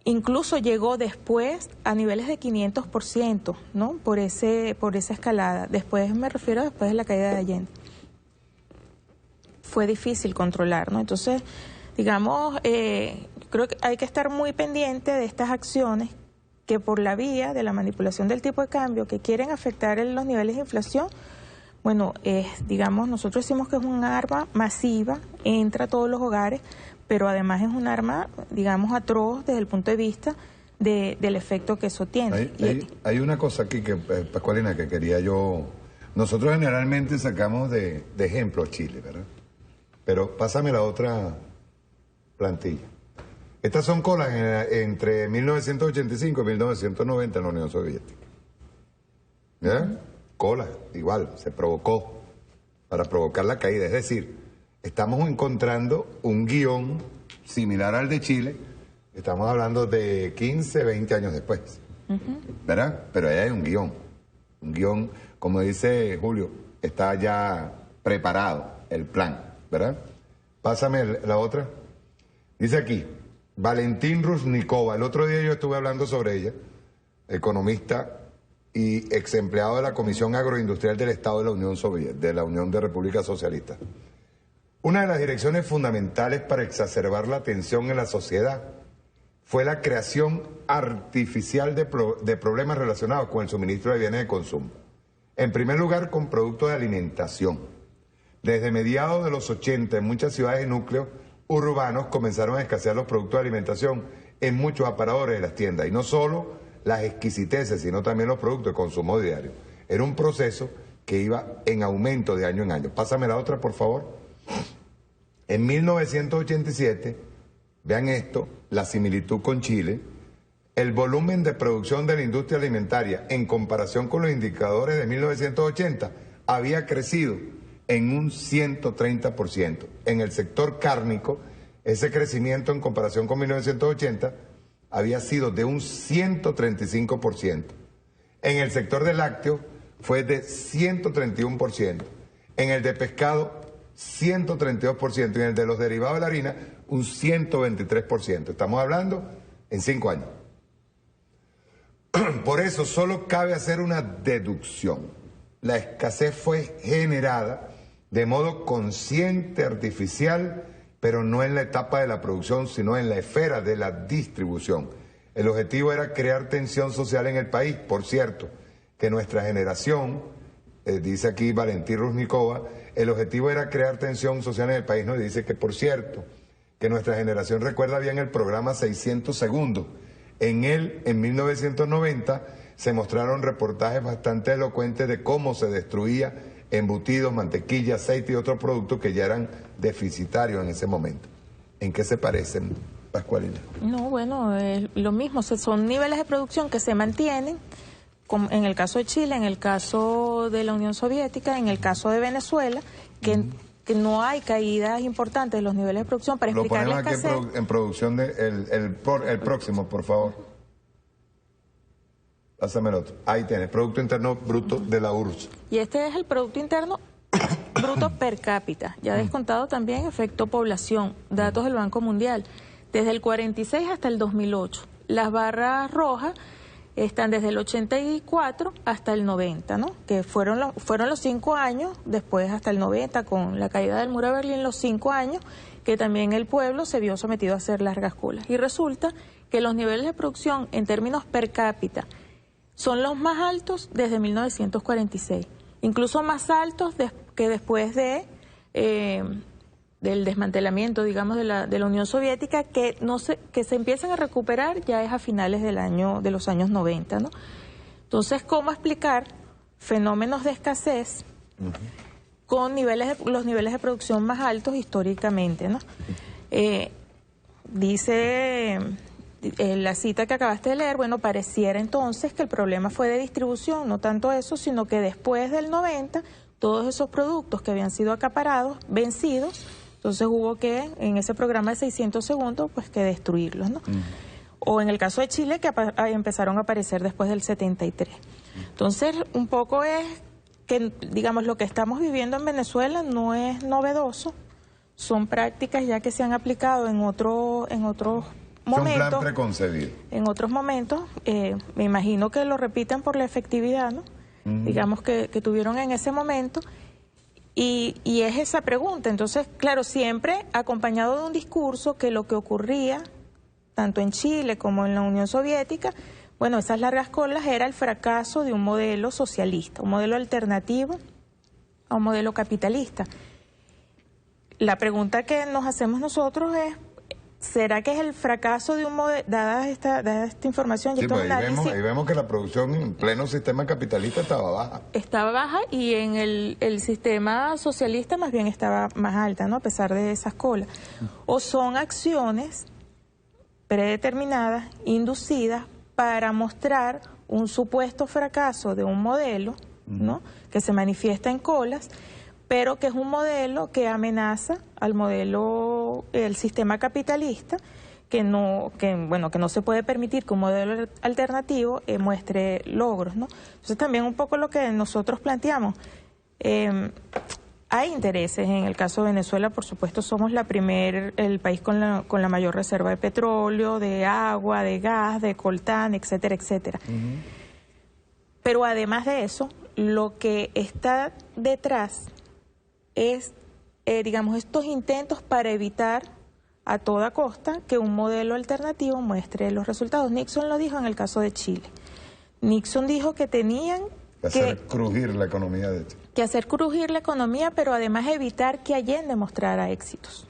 Incluso llegó después a niveles de 500%, ¿no? Por esa escalada. Después, me refiero después de la caída de Allende. Fue difícil controlar, ¿no? Entonces, digamos, creo que hay que estar muy pendiente de estas acciones que por la vía de la manipulación del tipo de cambio que quieren afectar los niveles de inflación, bueno, digamos, nosotros decimos que es un arma masiva, entra a todos los hogares, pero además es un arma, digamos, atroz desde el punto de vista del efecto que eso tiene. Hay una cosa aquí, que Pascualina, que quería yo... Nosotros generalmente sacamos de ejemplo Chile, ¿verdad? Pero pásame la otra plantilla. Estas son colas entre 1985 y 1990 en la Unión Soviética. ¿Ya? Colas, igual, se provocó para provocar la caída. Es decir, estamos encontrando un guión similar al de Chile, estamos hablando de 15, 20 años después, ¿verdad? Pero ahí hay un guión, como dice Julio, está ya preparado el plan, ¿verdad? Pásame la otra. Dice aquí, Valentín Rusnikova, el otro día yo estuve hablando sobre ella, economista y ex empleado de la Comisión Agroindustrial del Estado de la Unión Soviética, de la Unión de Repúblicas Socialistas. Una de las direcciones fundamentales para exacerbar la tensión en la sociedad fue la creación artificial de problemas relacionados con el suministro de bienes de consumo. En primer lugar, con productos de alimentación. Desde mediados de los 80, en muchas ciudades y núcleos urbanos comenzaron a escasear los productos de alimentación en muchos aparadores de las tiendas. Y no solo las exquisiteces, sino también los productos de consumo diario. Era un proceso que iba en aumento de año en año. Pásame la otra, por favor. En 1987, vean esto, la similitud con Chile, el volumen de producción de la industria alimentaria en comparación con los indicadores de 1980 había crecido en un 130%. En el sector cárnico, ese crecimiento en comparación con 1980 había sido de un 135%. En el sector de lácteos fue de 131%. En el de pescado, 132%, y en el de los derivados de la harina, un 123%. Estamos hablando en 5 años. Por eso solo cabe hacer una deducción. La escasez fue generada de modo consciente, artificial, pero no en la etapa de la producción, sino en la esfera de la distribución. El objetivo era crear tensión social en el país. Por cierto, que nuestra generación, dice aquí Valentín Rusnikova, el objetivo era crear tensión social en el país, ¿no? Y dice que, por cierto, que nuestra generación recuerda bien el programa 600 segundos. En él, en 1990, se mostraron reportajes bastante elocuentes de cómo se destruía embutidos, mantequilla, aceite y otros productos que ya eran deficitarios en ese momento. ¿En qué se parecen, Pascualina? No, bueno, lo mismo, son niveles de producción que se mantienen, como en el caso de Chile, en el caso de la Unión Soviética, en el caso de Venezuela, que no hay caídas importantes de los niveles de producción. Para explicar la escasez. Lo ponemos aquí en producción, el próximo, por favor. Pásame el otro. Ahí tienes, Producto Interno Bruto de la URSS. Y este es el Producto Interno Bruto per cápita, ya descontado también efecto población, datos del Banco Mundial, desde el 46 hasta el 2008. Las barras rojas están desde el 84 hasta el 90, ¿no? Que fueron los 5 años, después hasta el 90, con la caída del muro de Berlín, los 5 años que también el pueblo se vio sometido a hacer largas colas. Y resulta que los niveles de producción en términos per cápita son los más altos desde 1946, incluso más altos que después del desmantelamiento, digamos, de la Unión Soviética, que se empiezan a recuperar ya es a finales de los años 90, ¿no? Entonces, ¿cómo explicar fenómenos de escasez con los niveles de producción más altos históricamente, ¿no? Dice la cita que acabaste de leer, bueno, pareciera entonces que el problema fue de distribución, no tanto eso, sino que después del 90, todos esos productos que habían sido acaparados, vencidos, entonces hubo que, en ese programa de 600 segundos, pues que destruirlos, ¿no? O en el caso de Chile, que empezaron a aparecer después del 73. Entonces, un poco es que, digamos, lo que estamos viviendo en Venezuela no es novedoso, son prácticas ya que se han aplicado en otros momentos. Es un plan preconcebido. En otros momentos, me imagino que lo repiten por la efectividad, ¿no? Digamos que tuvieron en ese momento, y es esa pregunta. Entonces, claro, siempre acompañado de un discurso que lo que ocurría, tanto en Chile como en la Unión Soviética, bueno, esas largas colas era el fracaso de un modelo socialista, un modelo alternativo a un modelo capitalista. La pregunta que nos hacemos nosotros es, ¿será que es el fracaso de un modelo, dada esta información? Sí, pues ahí vemos que la producción en pleno sistema capitalista estaba baja. Estaba baja, y en el sistema socialista más bien estaba más alta, ¿no? A pesar de esas colas. O son acciones predeterminadas, inducidas, para mostrar un supuesto fracaso de un modelo, ¿no? Que se manifiesta en colas, pero que es un modelo que amenaza al modelo, el sistema capitalista, que no se puede permitir que un modelo alternativo muestre logros, ¿no? Entonces también un poco lo que nosotros planteamos, hay intereses. En el caso de Venezuela, por supuesto, somos el país con la mayor reserva de petróleo, de agua, de gas, de coltán, etcétera, etcétera. Pero además de eso, lo que está detrás es, digamos, estos intentos para evitar a toda costa que un modelo alternativo muestre los resultados. Nixon lo dijo en el caso de Chile. Nixon dijo que tenían hacer crujir la economía de Chile. Que hacer crujir la economía, pero además evitar que Allende mostrara éxitos.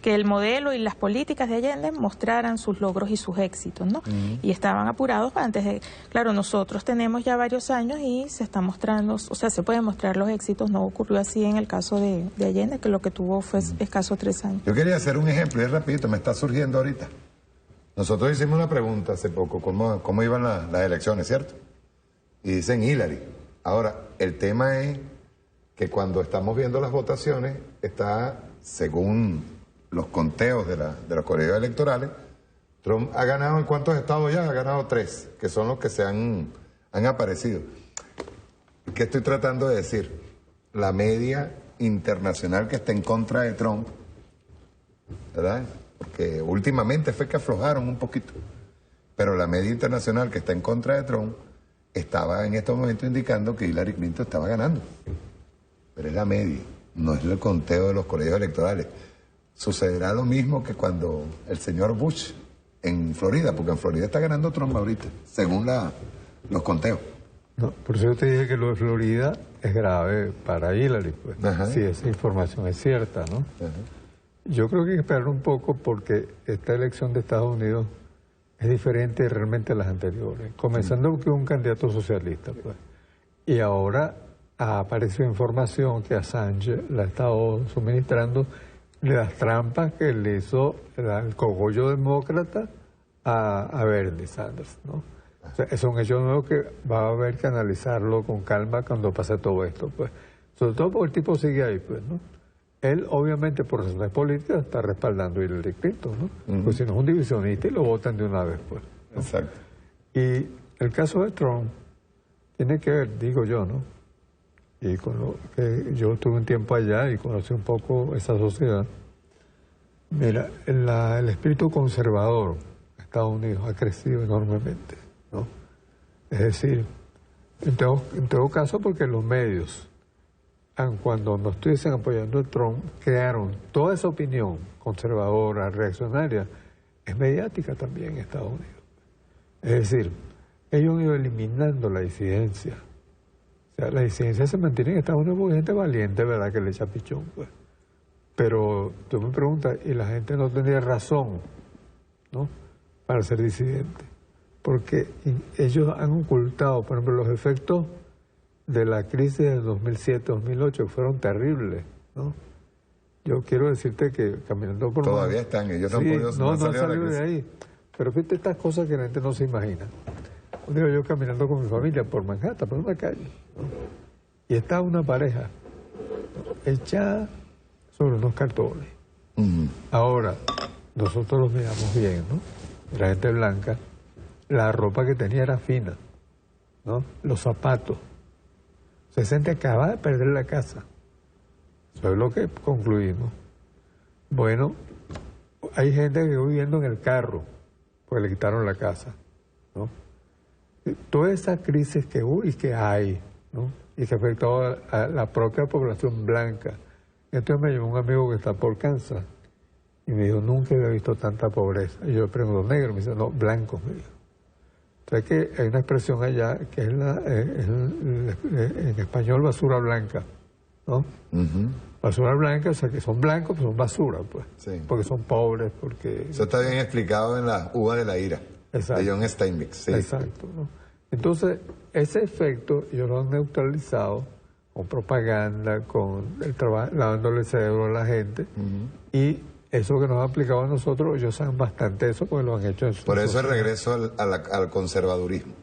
Que el modelo y las políticas de Allende mostraran sus logros y sus éxitos, ¿no? Y estaban apurados antes de... Claro, nosotros tenemos ya varios años y se está mostrando, o sea, se pueden mostrar los éxitos. No ocurrió así en el caso de Allende, que lo que tuvo fue escaso 3 años. Yo quería hacer un ejemplo, y rapidito, me está surgiendo ahorita. Nosotros hicimos una pregunta hace poco, cómo iban las elecciones, ¿cierto? Y dicen Hillary. Ahora, el tema es que cuando estamos viendo las votaciones, está, según los conteos de los colegios electorales, Trump ha ganado, ¿en cuántos estados ya? Ha ganado 3, que son los que se han aparecido. ¿Qué estoy tratando de decir? La media internacional que está en contra de Trump, ¿verdad? Porque últimamente fue que aflojaron un poquito. Pero la media internacional que está en contra de Trump estaba en estos momentos indicando que Hillary Clinton estaba ganando. Pero es la media, no es el conteo de los colegios electorales. Sucederá lo mismo que cuando el señor Bush en Florida, porque en Florida está ganando Trump ahorita, según los conteos. No, por eso yo te dije que lo de Florida es grave para Hillary, pues. Ajá. Si esa información es cierta, ¿no? Ajá. Yo creo que hay que esperar un poco porque esta elección de Estados Unidos es diferente realmente a las anteriores, comenzando que un candidato socialista, pues. Y ahora ha aparecido información que Assange la ha estado suministrando de las trampas que le hizo el cogollo demócrata a Bernie Sanders, ¿no? O sea, es un hecho nuevo que va a haber que analizarlo con calma cuando pase todo esto, pues. Sobre todo porque el tipo sigue ahí, pues, ¿no? Él, obviamente, por razones políticas, está respaldando a Hillary Clinton, ¿no? Pues si no es un divisionista y lo votan de una vez, pues, ¿no? Exacto. Y el caso de Trump tiene que ver, digo yo, ¿no? Y con lo que yo estuve un tiempo allá y conocí un poco esa sociedad. Mira, el espíritu conservador de Estados Unidos ha crecido enormemente, ¿no? Es decir, en todo caso, porque los medios, aun cuando no estuviesen apoyando a Trump, crearon toda esa opinión conservadora, reaccionaria, es mediática también en Estados Unidos. Es decir, ellos han ido eliminando la disidencia. O sea, la disidencia se mantiene en Estados Unidos porque hay gente valiente, ¿verdad?, que le echa pichón, pues. Pero tú me preguntas, y la gente no tenía razón, ¿no?, para ser disidente. Porque ellos han ocultado, por ejemplo, los efectos de la crisis de 2007-2008, que fueron terribles, ¿no? Yo quiero decirte que caminando por... Todavía están, ellos no han podido... No han salido de ahí. Pero fíjate estas cosas que la gente no se imagina. Un día yo caminando con mi familia por Manhattan, por una calle, ¿no? Y estaba una pareja, ¿no?, echada sobre unos cartones. Ahora, nosotros los miramos bien, ¿no? La gente blanca, la ropa que tenía era fina, ¿no? Los zapatos. Esa gente acaba de perder la casa. Eso es lo que concluimos. Bueno, hay gente que vive viviendo en el carro, porque le quitaron la casa, ¿no? Toda esa crisis que hubo y que hay, ¿no?, y que afectó a la propia población blanca. Entonces me llamó un amigo que está por Kansas y me dijo, nunca había visto tanta pobreza. Y yo le pregunto, negro, me dice, no, blanco, me dijo. O sea que hay una expresión allá que es en español basura blanca, ¿no? Basura blanca, o sea que son blancos, pero son basura, pues. Sí. Porque son pobres, porque... Eso está bien explicado en Las uvas de la ira, exacto, de John Steinbeck. Sí. Exacto, ¿no? Entonces, ese efecto ellos lo han neutralizado con propaganda, con el trabajo, lavándole el cerebro a la gente, y eso que nos han aplicado a nosotros, ellos saben bastante eso porque lo han hecho en su Por eso sociedad. el regreso al conservadurismo.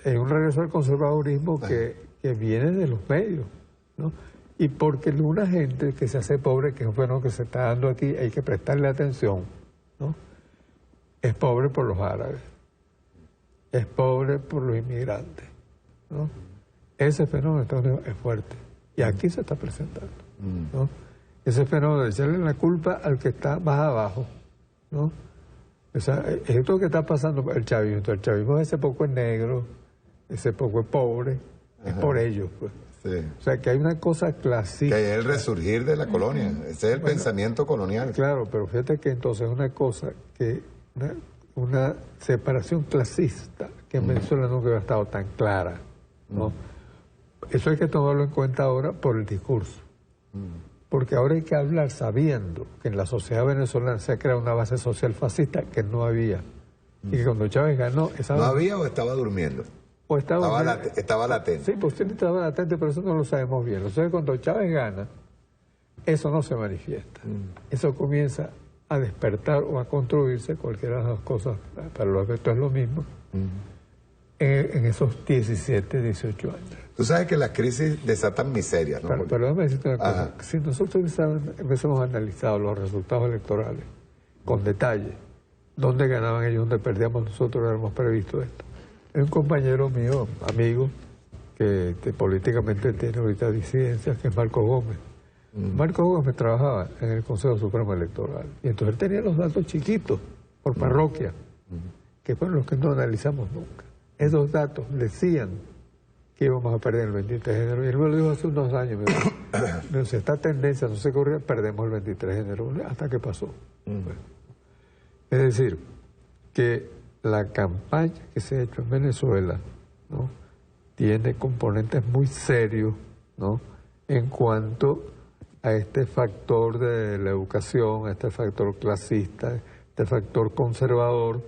Es un regreso al conservadurismo que viene de los medios, ¿no? Y porque una gente que se hace pobre, que es un fenómeno que se está dando aquí, hay que prestarle atención, ¿no? Es pobre por los árabes, es pobre por los inmigrantes, ¿no? Ese fenómeno en Estados Unidos es fuerte y aquí se está presentando, ¿no? Ese fenómeno de echarle la culpa al que está más abajo, ¿no? O sea, esto que está pasando, el chavismo ese poco es negro, ese poco es pobre, es por ellos, pues. Sí. O sea, que hay una cosa clasista. Que es el resurgir de la colonia, ese es el pensamiento colonial. Claro, pero fíjate que entonces es una cosa que, una separación clasista que en Venezuela nunca había estado tan clara, ¿no? Eso hay que tomarlo en cuenta ahora por el discurso. Porque ahora hay que hablar sabiendo que en la sociedad venezolana se ha creado una base social fascista que no había. Y que cuando Chávez ganó... ¿No había o estaba durmiendo? O estaba latente. Sí, pues sí estaba latente, pero eso no lo sabemos bien. O sea, cuando Chávez gana, eso no se manifiesta. Eso comienza a despertar o a construirse, cualquiera de las dos cosas, para los efectos es lo mismo, en esos 17, 18 años. Tú sabes que las crisis desatan miseria, ¿no? Pero déjame decirte una cosa. Si nosotros hubiésemos analizado los resultados electorales con detalle, dónde ganaban ellos, dónde perdíamos nosotros, habíamos previsto esto. Hay un compañero mío, amigo, que políticamente tiene ahorita disidencias, que es Marco Gómez. Marco Gómez trabajaba en el Consejo Supremo Electoral. Y entonces él tenía los datos chiquitos, por parroquia, que fueron los que no analizamos nunca. Esos datos decían que íbamos a perder el 23 de enero. Y él me lo dijo hace unos años. Me dijo, si esta tendencia no se corría, perdemos el 23 de enero. Hasta que pasó. Es decir, que la campaña que se ha hecho en Venezuela, ¿no?, tiene componentes muy serios, ¿no?, en cuanto a este factor de la educación, a este factor clasista, este factor conservador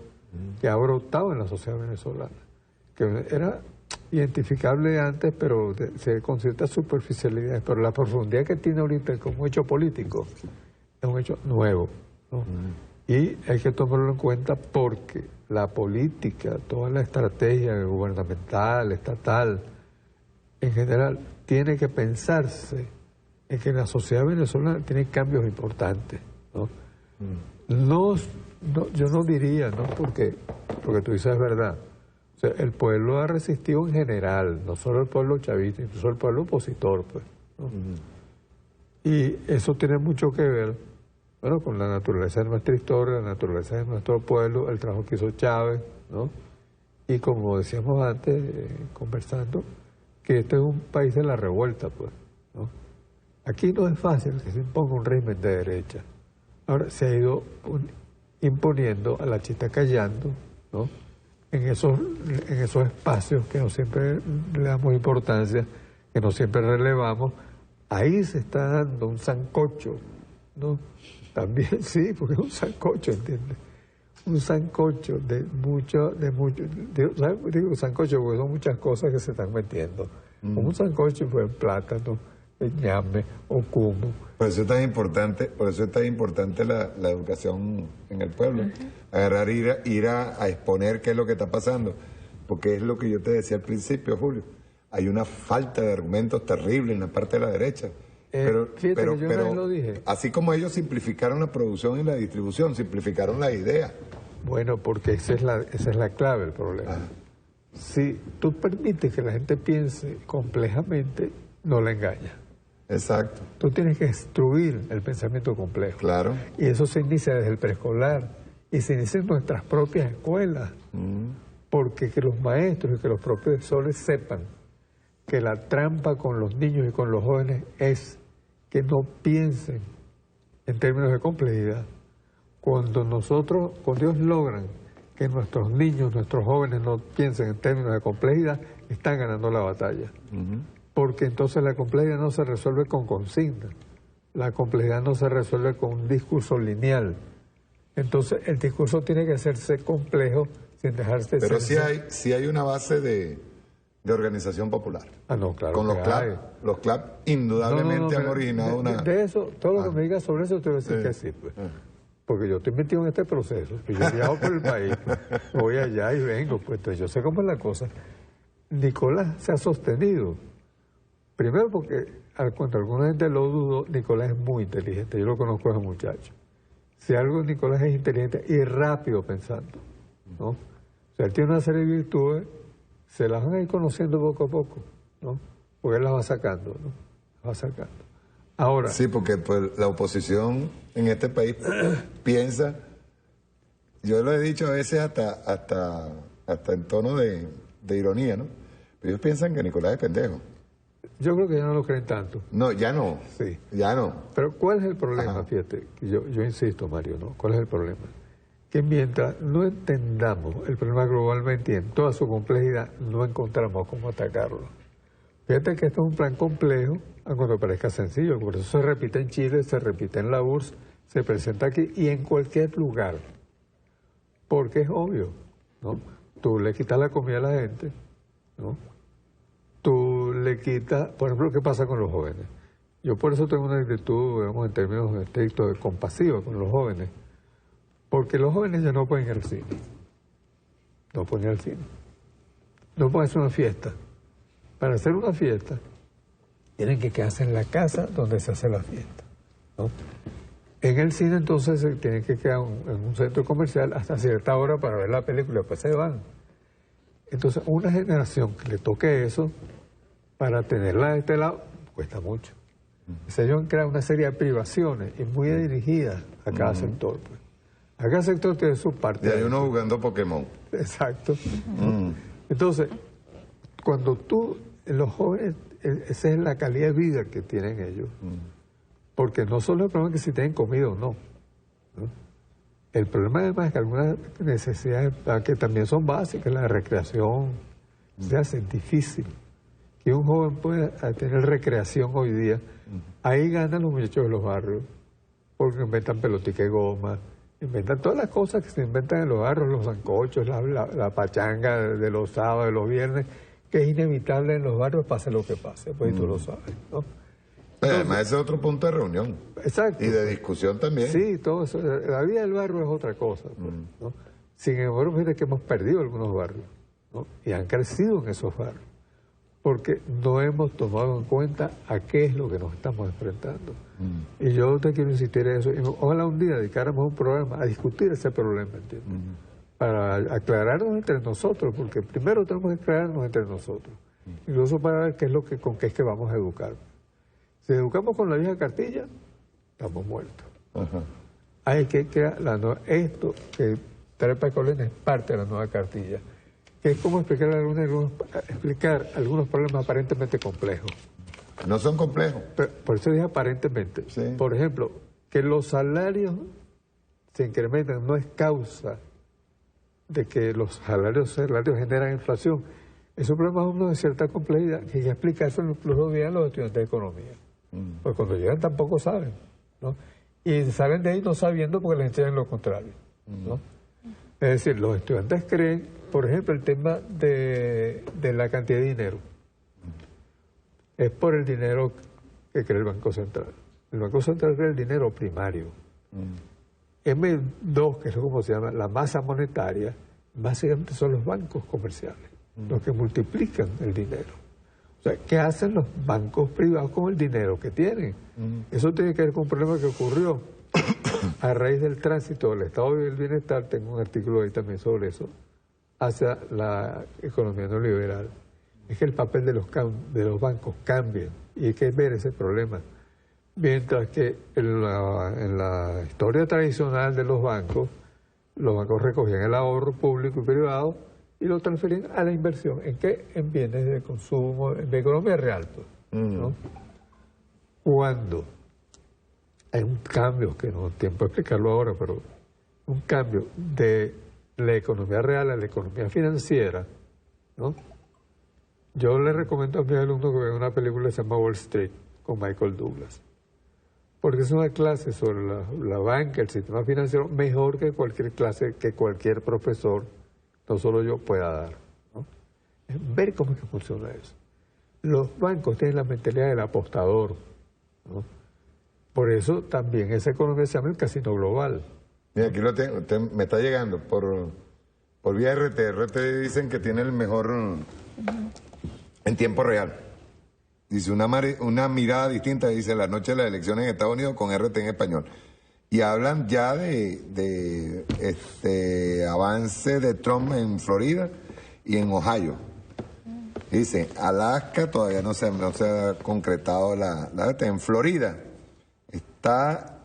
que ha brotado en la sociedad venezolana, que era identificable antes, pero con ciertas superficialidades, pero la profundidad que tiene ahorita como hecho político es un hecho nuevo, ¿no? Y hay que tomarlo en cuenta porque la política, toda la estrategia gubernamental, estatal, en general, tiene que pensarse en que la sociedad venezolana tiene cambios importantes, ¿no? Yo no diría, ¿no?, porque tú dices es verdad. O sea, el pueblo ha resistido en general, no solo el pueblo chavista, incluso el pueblo opositor, pues, ¿no? Y eso tiene mucho que ver, bueno, con la naturaleza de nuestra historia, la naturaleza de nuestro pueblo, el trabajo que hizo Chávez, ¿no? Y como decíamos antes, conversando, que este es un país de la revuelta, pues, ¿no? Aquí no es fácil que se imponga un régimen de derecha. Ahora se ha ido imponiendo a la chita callando, ¿no?, en esos espacios que no siempre le damos importancia, que no siempre relevamos. Ahí se está dando un sancocho, ¿no? También sí, porque es un sancocho, ¿entiendes? Un sancocho digo sancocho porque son muchas cosas que se están metiendo. Como un sancocho, pues plátano, ñame o cumo. Por eso es tan importante la educación en el pueblo. Agarrar, ir a exponer qué es lo que está pasando. Porque es lo que yo te decía al principio, Julio. Hay una falta de argumentos terrible en la parte de la derecha. Pero lo dije. Así como ellos simplificaron la producción y la distribución, simplificaron la idea. Bueno, porque esa es la clave del problema. Si tú permites que la gente piense complejamente, no la engañas. Exacto. Tú tienes que instruir el pensamiento complejo. Claro. Y eso se inicia desde el preescolar y se inicia en nuestras propias escuelas. Porque que los maestros y que los profesores sepan que la trampa con los niños y con los jóvenes es que no piensen en términos de complejidad. Cuando ellos logran que nuestros niños, nuestros jóvenes no piensen en términos de complejidad, están ganando la batalla. Porque entonces la complejidad no se resuelve con consignas, la complejidad no se resuelve con un discurso lineal. Entonces el discurso tiene que hacerse complejo sin dejarse... Pero sí hay una base de organización popular. No, claro. Con los CLAP indudablemente han originado una... De eso, todo lo que me digas sobre eso te voy a decir que sí, pues. Porque yo estoy metido en este proceso, que yo viajo por el país, voy allá y vengo, pues entonces yo sé cómo es la cosa. Nicolás se ha sostenido. Primero porque, cuando alguna gente lo dudó, Nicolás es muy inteligente. Yo lo conozco a ese muchacho. Si algo, Nicolás es inteligente y rápido pensando, ¿no? O sea, él tiene una serie de virtudes, se las van a ir conociendo poco a poco, ¿no? Porque él las va sacando, ¿no? Las va sacando. Ahora... Sí, porque pues, la oposición en este país piensa, yo lo he dicho a veces hasta en tono de ironía, ¿no? Pero ellos piensan que Nicolás es pendejo. Yo creo que ya no lo creen tanto. No, ya no. Sí. Ya no. Pero ¿cuál es el problema? Fíjate, yo insisto, Mario, ¿no? ¿Cuál es el problema? Que mientras no entendamos el problema globalmente y en toda su complejidad, no encontramos cómo atacarlo. Fíjate que esto es un plan complejo, aunque parezca sencillo. Por eso se repite en Chile, se repite en la URSS, se presenta aquí y en cualquier lugar. Porque es obvio, ¿no? Tú le quitas la comida a la gente, ¿no? Tú le quitas, por ejemplo, ¿qué pasa con los jóvenes? Yo por eso tengo una actitud, digamos, en términos estrictos, compasiva con los jóvenes. Porque los jóvenes ya no pueden ir al cine. No pueden ir al cine. No pueden hacer una fiesta. Para hacer una fiesta, tienen que quedarse en la casa donde se hace la fiesta, ¿no? En el cine, entonces, se tienen que quedar en un centro comercial hasta cierta hora para ver la película, después se van. Entonces, una generación que le toque eso, para tenerla de este lado, cuesta mucho. Se han creado una serie de privaciones y muy dirigidas a cada sector, pues. A cada sector tiene su parte. Y hay uno jugando Pokémon. Exacto. Entonces, cuando los jóvenes, esa es la calidad de vida que tienen ellos. Porque no solo el problema es que si tienen comida o no, ¿no? El problema además es que algunas necesidades que también son básicas, la recreación, se hace difícil. Que un joven pueda tener recreación hoy día, ahí ganan los muchachos de los barrios, porque inventan pelotica y goma, inventan todas las cosas que se inventan en los barrios, los sancochos, la pachanga de los sábados, de los viernes, que es inevitable en los barrios, pase lo que pase, pues tú lo sabes, ¿no? Pero además ese es otro punto de reunión. Exacto. Y de discusión también. Sí, todo eso. La vida del barrio es otra cosa, pues, ¿no? Sin embargo, fíjate que hemos perdido algunos barrios, ¿no? Y han crecido en esos barrios, porque no hemos tomado en cuenta a qué es lo que nos estamos enfrentando. Y yo te quiero insistir en eso. Y ojalá un día dedicáramos un programa a discutir ese problema, ¿entiendes? Para aclararnos entre nosotros, porque primero tenemos que aclararnos entre nosotros. Incluso para ver qué es con qué es que vamos a educar. Si educamos con la vieja cartilla, estamos muertos. Hay que crear esto que trae Paco Lena es parte de la nueva cartilla, que es como explicar algunos problemas aparentemente complejos. No son complejos. Pero, por eso dije aparentemente. Sí. Por ejemplo, que los salarios se incrementan no es causa de que los salarios generan inflación. Es un problema de cierta complejidad que hay que explicar eso incluso bien a los estudiantes de economía. Porque cuando llegan tampoco saben, ¿no? Y salen de ahí no sabiendo porque les enseñan lo contrario, ¿no? Es decir, los estudiantes creen, por ejemplo, el tema de la cantidad de dinero. Es por el dinero que cree el Banco Central. El Banco Central cree el dinero primario. M2, que es como se llama, la masa monetaria, básicamente son los bancos comerciales, los que multiplican el dinero. O sea, ¿qué hacen los bancos privados con el dinero que tienen? Eso tiene que ver con un problema que ocurrió a raíz del tránsito del estado del bienestar, tengo un artículo ahí también sobre eso, hacia la economía neoliberal. Es que el papel de los bancos cambia y hay que ver ese problema. Mientras que en la historia tradicional de los bancos recogían el ahorro público y privado y lo transferían a la inversión. ¿En qué? En bienes de consumo, de economía real, pues, ¿no? Cuando hay un cambio, que no tengo tiempo de explicarlo ahora, pero un cambio de la economía real a la economía financiera, ¿no? Yo le recomiendo a mis alumnos que vean una película que se llama Wall Street, con Michael Douglas, porque es una clase sobre la banca, el sistema financiero, mejor que cualquier clase que cualquier profesor, no solo yo, pueda dar, ¿no? Es ver cómo es que funciona eso. Los bancos tienen la mentalidad del apostador, ¿no? Por eso también esa economía se llama el casino global. Mira, aquí lo tengo, me está llegando por vía RT. RT dicen que tiene el mejor en tiempo real. Dice una mirada distinta, dice la noche de las elecciones en Estados Unidos con RT en español. Y hablan ya de avance de Trump en Florida y en Ohio. Dice, Alaska todavía no se ha concretado en Florida está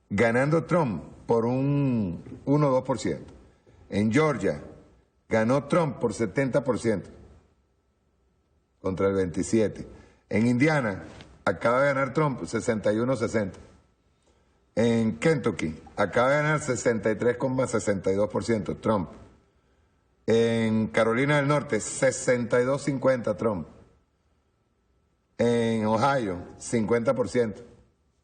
ganando Trump por un 1 o 2%. En Georgia ganó Trump por 70% contra el 27%. En Indiana acaba de ganar Trump 61-60%. En Kentucky acaba de ganar 63,62% Trump. En Carolina del Norte 62-50% Trump. En Ohio 50%.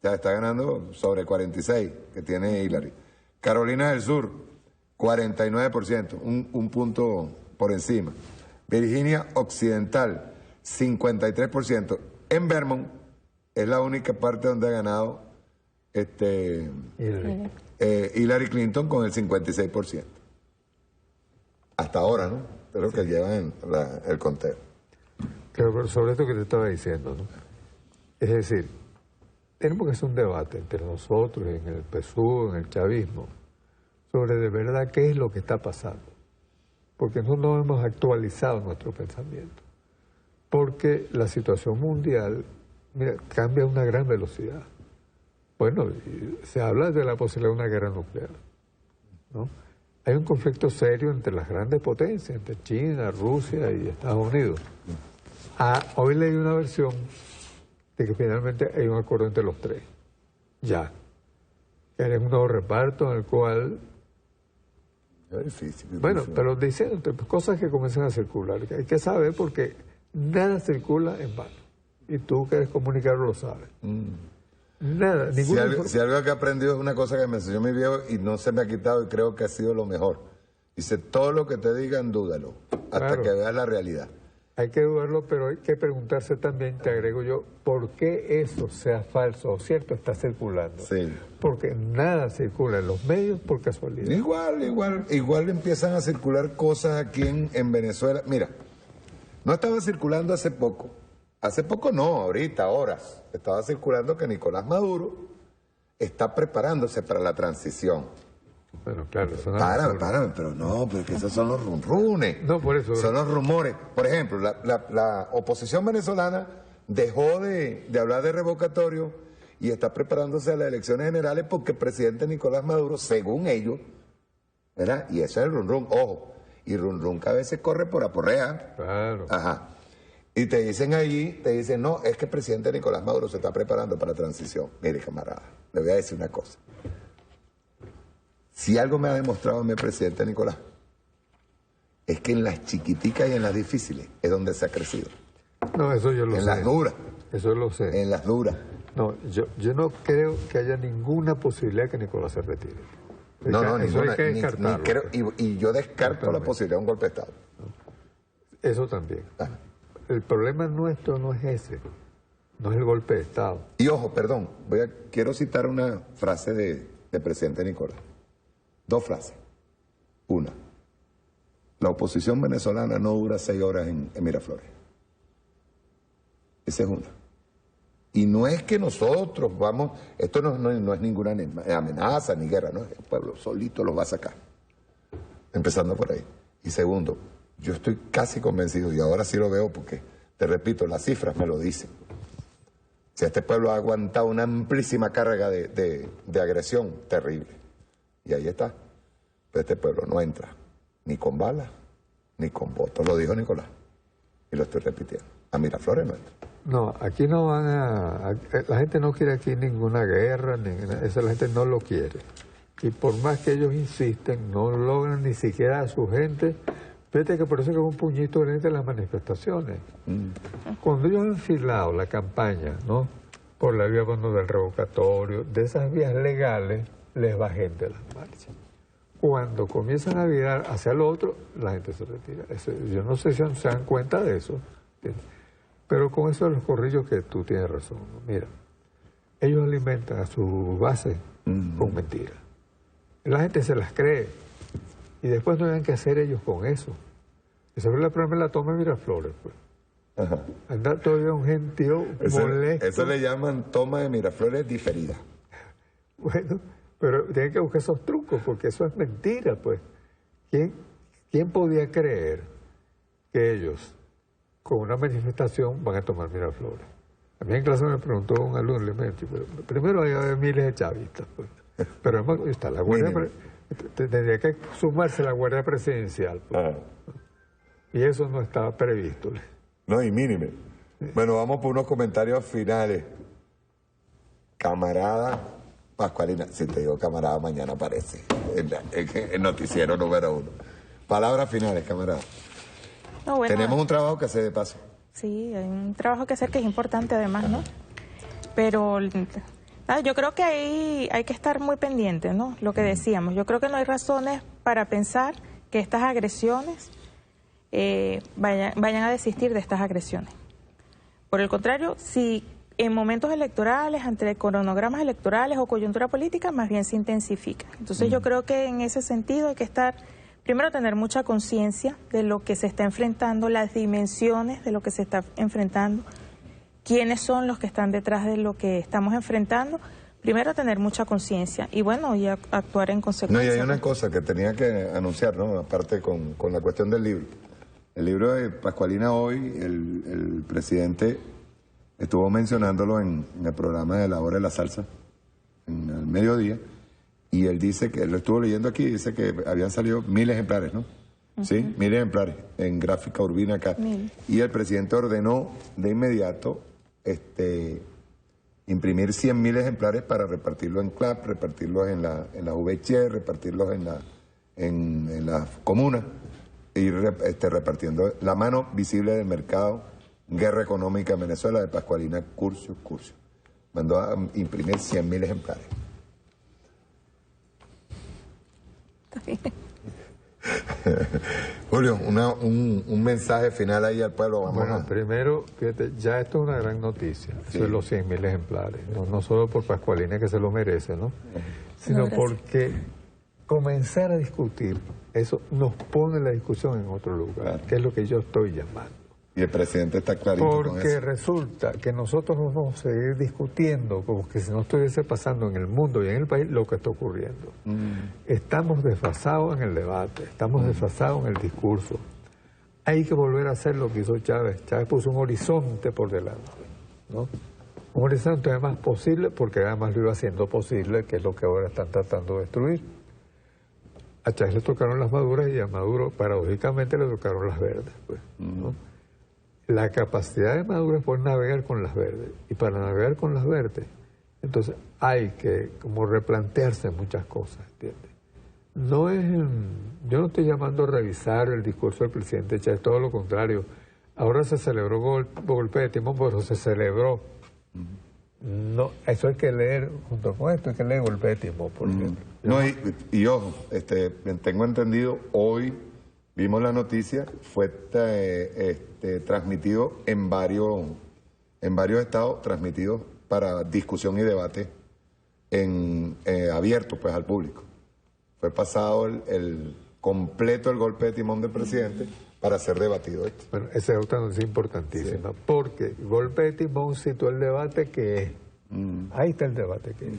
Ya está ganando sobre 46% que tiene Hillary. Carolina del Sur 49%, un punto por encima. Virginia Occidental 53%. En Vermont es la única parte donde ha ganado Hillary Clinton con el 56%. Hasta ahora, ¿no? Pero que llevan el conteo. Pero sobre esto que te estaba diciendo, ¿no? Es decir, tenemos que hacer un debate entre nosotros, en el PSUV, en el chavismo, sobre de verdad qué es lo que está pasando. Porque no hemos actualizado nuestro pensamiento. Porque la situación mundial, mira, cambia a una gran velocidad. Bueno, se habla de la posibilidad de una guerra nuclear, ¿no? Hay un conflicto serio entre las grandes potencias, entre China, Rusia y Estados Unidos. Hoy leí una versión de que finalmente hay un acuerdo entre los tres. Ya. Que hay un nuevo reparto en el cual Es difícil. Bueno, pero dicen cosas que comienzan a circular. Que hay que saber porque nada circula en vano. Y tú que eres comunicador lo sabes. Nada, ninguna si algo que he aprendido es una cosa que me enseñó mi viejo y no se me ha quitado y creo que ha sido lo mejor. Dice, todo lo que te digan, dúdalo, hasta que veas la realidad. Hay que dudarlo, pero hay que preguntarse también, te agrego yo, ¿por qué eso sea falso o cierto está circulando? Sí. Porque nada circula en los medios por casualidad. Igual empiezan a circular cosas aquí en Venezuela. Mira, no estaba circulando hace poco no, ahorita, horas, estaba circulando que Nicolás Maduro está preparándose para la transición. Bueno, claro, eso no Párame, pero que esos son los runrunes. No, por eso. Son los rumores. Por ejemplo, la oposición venezolana dejó de hablar de revocatorio y está preparándose a las elecciones generales porque el presidente Nicolás Maduro, según ellos, ¿verdad? Y eso es el runrun, ojo, y runrun que a veces corre por aporrea. Claro. Ajá. Y te dicen, no, es que el presidente Nicolás Maduro se está preparando para la transición. Mire, camarada, le voy a decir una cosa. Si algo me ha demostrado a mi presidente Nicolás, es que en las chiquiticas y en las difíciles es donde se ha crecido. No, eso yo lo sé. En las duras. Eso lo sé. En las duras. No, yo no creo que haya ninguna posibilidad que Nicolás se retire. No, eso ninguna. hay que descartarlo. Y yo descarto la posibilidad de un golpe de Estado. Eso también. El problema nuestro no es ese, no es el golpe de Estado. Y ojo, perdón, quiero citar una frase del presidente Nicolás. 2 frases. Una, la oposición venezolana no dura 6 horas en Miraflores. Esa es una. Y no es que nosotros vamos, esto no es ninguna amenaza ni guerra, no, el pueblo solito los va a sacar. Empezando por ahí. Y segundo, yo estoy casi convencido, y ahora sí lo veo porque, te repito, las cifras me lo dicen. Si este pueblo ha aguantado una amplísima carga de agresión terrible. Y ahí está. Pero este pueblo no entra ni con balas, ni con votos. Lo dijo Nicolás. Y lo estoy repitiendo. A Miraflores no entra. No, aquí no van la gente no quiere aquí ninguna guerra, eso la gente no lo quiere. Y por más que ellos insisten, no logran ni siquiera a su gente. Fíjate que por eso que es un puñito de gente en las manifestaciones. Cuando ellos han enfilado la campaña, ¿no? Por la vía cuando del revocatorio, de esas vías legales, les va gente a las marchas. Cuando comienzan a virar hacia lo otro, la gente se retira. Yo no sé si se dan cuenta de eso. ¿Entiendes? Pero con eso de los corrillos que tú tienes razón. ¿No? Mira, ellos alimentan a su base con mentiras. La gente se las cree. Y después no tienen que hacer ellos con eso. Esa fue la primera la toma de Miraflores, pues. Ajá. Anda todavía un gentío molesto. Eso le llaman toma de Miraflores diferida. Bueno, pero tienen que buscar esos trucos, porque eso es mentira, pues. ¿Quién podía creer que ellos, con una manifestación, van a tomar Miraflores? A mí en clase me preguntó un alumno, le dije, primero hay miles de chavistas, pues. Pero además está la Guardia tendría que sumarse la Guardia Presidencial, pues. Y eso no estaba previsto. No, y mínime. Bueno, vamos por unos comentarios finales. Camarada Pascualina, si te digo camarada, mañana aparece el noticiero número 1. Palabras finales, camarada. No, bueno, tenemos un trabajo que hacer de paso. Sí, hay un trabajo que hacer que es importante además, ¿no? Pero yo creo que ahí hay que estar muy pendiente, ¿no? Lo que decíamos, yo creo que no hay razones para pensar que estas agresiones vayan a desistir de estas agresiones. Por el contrario, si en momentos electorales, ante cronogramas electorales o coyuntura política, más bien se intensifica. Entonces yo creo que en ese sentido hay que estar, primero tener mucha conciencia de lo que se está enfrentando, las dimensiones de lo que se está enfrentando, quiénes son los que están detrás de lo que estamos enfrentando. Primero tener mucha conciencia y bueno, y actuar en consecuencia. No, y hay una cosa que tenía que anunciar, ¿no? Aparte con la cuestión del libro. El libro de Pascualina hoy, el presidente estuvo mencionándolo en el programa de la hora de la salsa, en el mediodía, y él dice que, él lo estuvo leyendo aquí, dice que habían salido 1000 ejemplares, ¿no? Sí, 1000 ejemplares en Gráfica Urbina acá. Y el presidente ordenó de inmediato imprimir 100.000 ejemplares para repartirlos en CLAP, repartirlos en la VH, repartirlos en las comunas, ir repartiendo la mano visible del mercado, Guerra Económica en Venezuela, de Pascualina Curcio. Mandó a imprimir 100.000 ejemplares. Julio, un mensaje final ahí al pueblo. Primero, fíjate, ya esto es una gran noticia, sí. Eso es los 100.000 ejemplares, no solo por Pascualina, que se lo merece, ¿no? Sino porque comenzar a discutir, eso nos pone la discusión en otro lugar, que es lo que yo estoy llamando. Y el presidente está clarito con eso. Porque resulta que nosotros nos vamos a seguir discutiendo como que si no estuviese pasando en el mundo y en el país lo que está ocurriendo. Estamos desfasados en el debate, estamos desfasados en el discurso. Hay que volver a hacer lo que hizo Chávez. Chávez puso un horizonte por delante, ¿no? Un horizonte además posible, porque además lo iba haciendo posible, que es lo que ahora están tratando de destruir. A Chávez le tocaron las maduras y a Maduro, paradójicamente, le tocaron las verdes, pues, ¿no? La capacidad de Maduro es poder navegar con las verdes. Y para navegar con las verdes, entonces hay que como replantearse muchas cosas, ¿entiendes? No es, yo no estoy llamando a revisar el discurso del presidente Chávez, todo lo contrario. Ahora se celebró golpe de timón, pero se celebró. No, eso hay que leer, junto con esto hay que leer golpe de timón, por ejemplo. No, y ojo, tengo entendido, hoy vimos la noticia, fue transmitido en varios estados, transmitidos para discusión y debate abierto pues al público. Fue pasado el completo el golpe de timón del presidente para ser debatido esto. Bueno, esa es otra noticia importantísima, sí. Porque golpe de timón citó el debate que es. Ahí está el debate que es.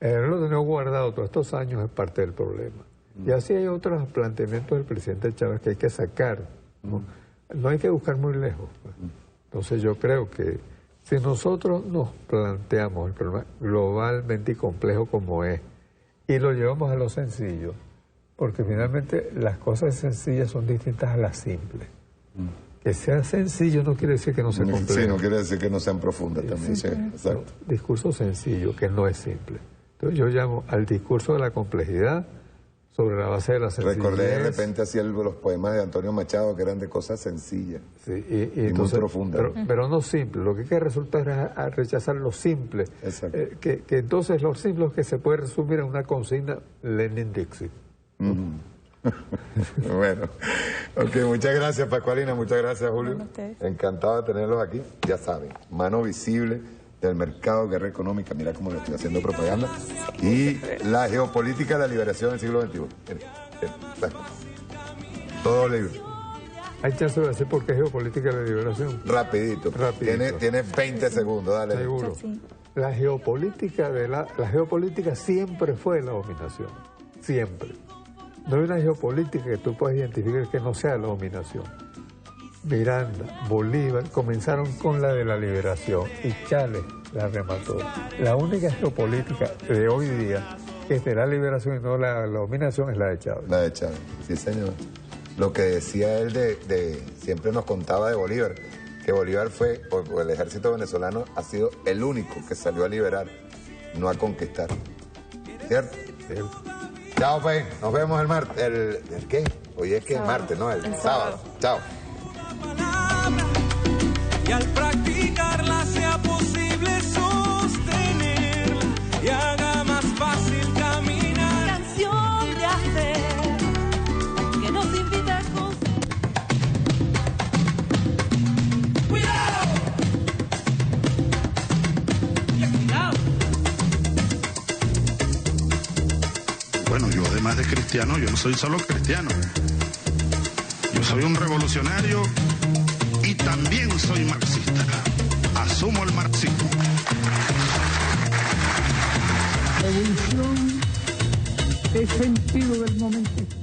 Lo tenido guardado todos estos años es parte del problema. Y así hay otros planteamientos del presidente Chávez que hay que sacar, ¿no? No hay que buscar muy lejos, pues. Entonces yo creo que si nosotros nos planteamos el problema globalmente y complejo como es, y lo llevamos a lo sencillo, porque finalmente las cosas sencillas son distintas a las simples. Que sea sencillo no quiere decir que no sea complejo. Sí, no quiere decir que no sean profundas también, sí, exacto. No, discurso sencillo, que no es simple. Entonces yo llamo al discurso de la complejidad sobre la base de la sencillez. Recordé de repente así los poemas de Antonio Machado que eran de cosas sencillas, sí, y entonces, muy profundas. Pero no simple. Lo que hay que resultar es a rechazar lo simple. Que entonces lo simple es que se puede resumir en una consigna Lenin-Dixit. Bueno, ok, muchas gracias Pascualina, muchas gracias Julio. Encantado de tenerlos aquí. Ya saben, mano visible del mercado, Guerra Económica, mira cómo le estoy haciendo propaganda, y la geopolítica de la liberación del siglo XXI. Todo libre. Hay chance de decir por qué geopolítica de la liberación. Rapidito. Tiene 20 segundos, dale. Seguro. La geopolítica siempre fue la dominación, siempre. No hay una geopolítica que tú puedas identificar que no sea la dominación. Miranda, Bolívar comenzaron con la de la liberación y Chávez la remató. La única geopolítica de hoy día que es de la liberación y no la dominación es la de Chávez. La de Chávez, sí señor. Lo que decía él siempre nos contaba de Bolívar, que Bolívar fue, o el ejército venezolano ha sido el único que salió a liberar, no a conquistar. ¿Cierto? Cierto. Chao, pues. Nos vemos el martes. ¿El qué? Hoy es que es martes, ¿no? El sábado. Chao. Y al practicarla sea posible sostenerla y haga más fácil caminar. Canción de hacer que nos invita a ¡Cuidado! ¡Cuidado! Bueno, yo además de cristiano, yo no soy solo cristiano. Yo soy un revolucionario y también soy marxista. Asumo el marxismo. Revolución es sentido del momento.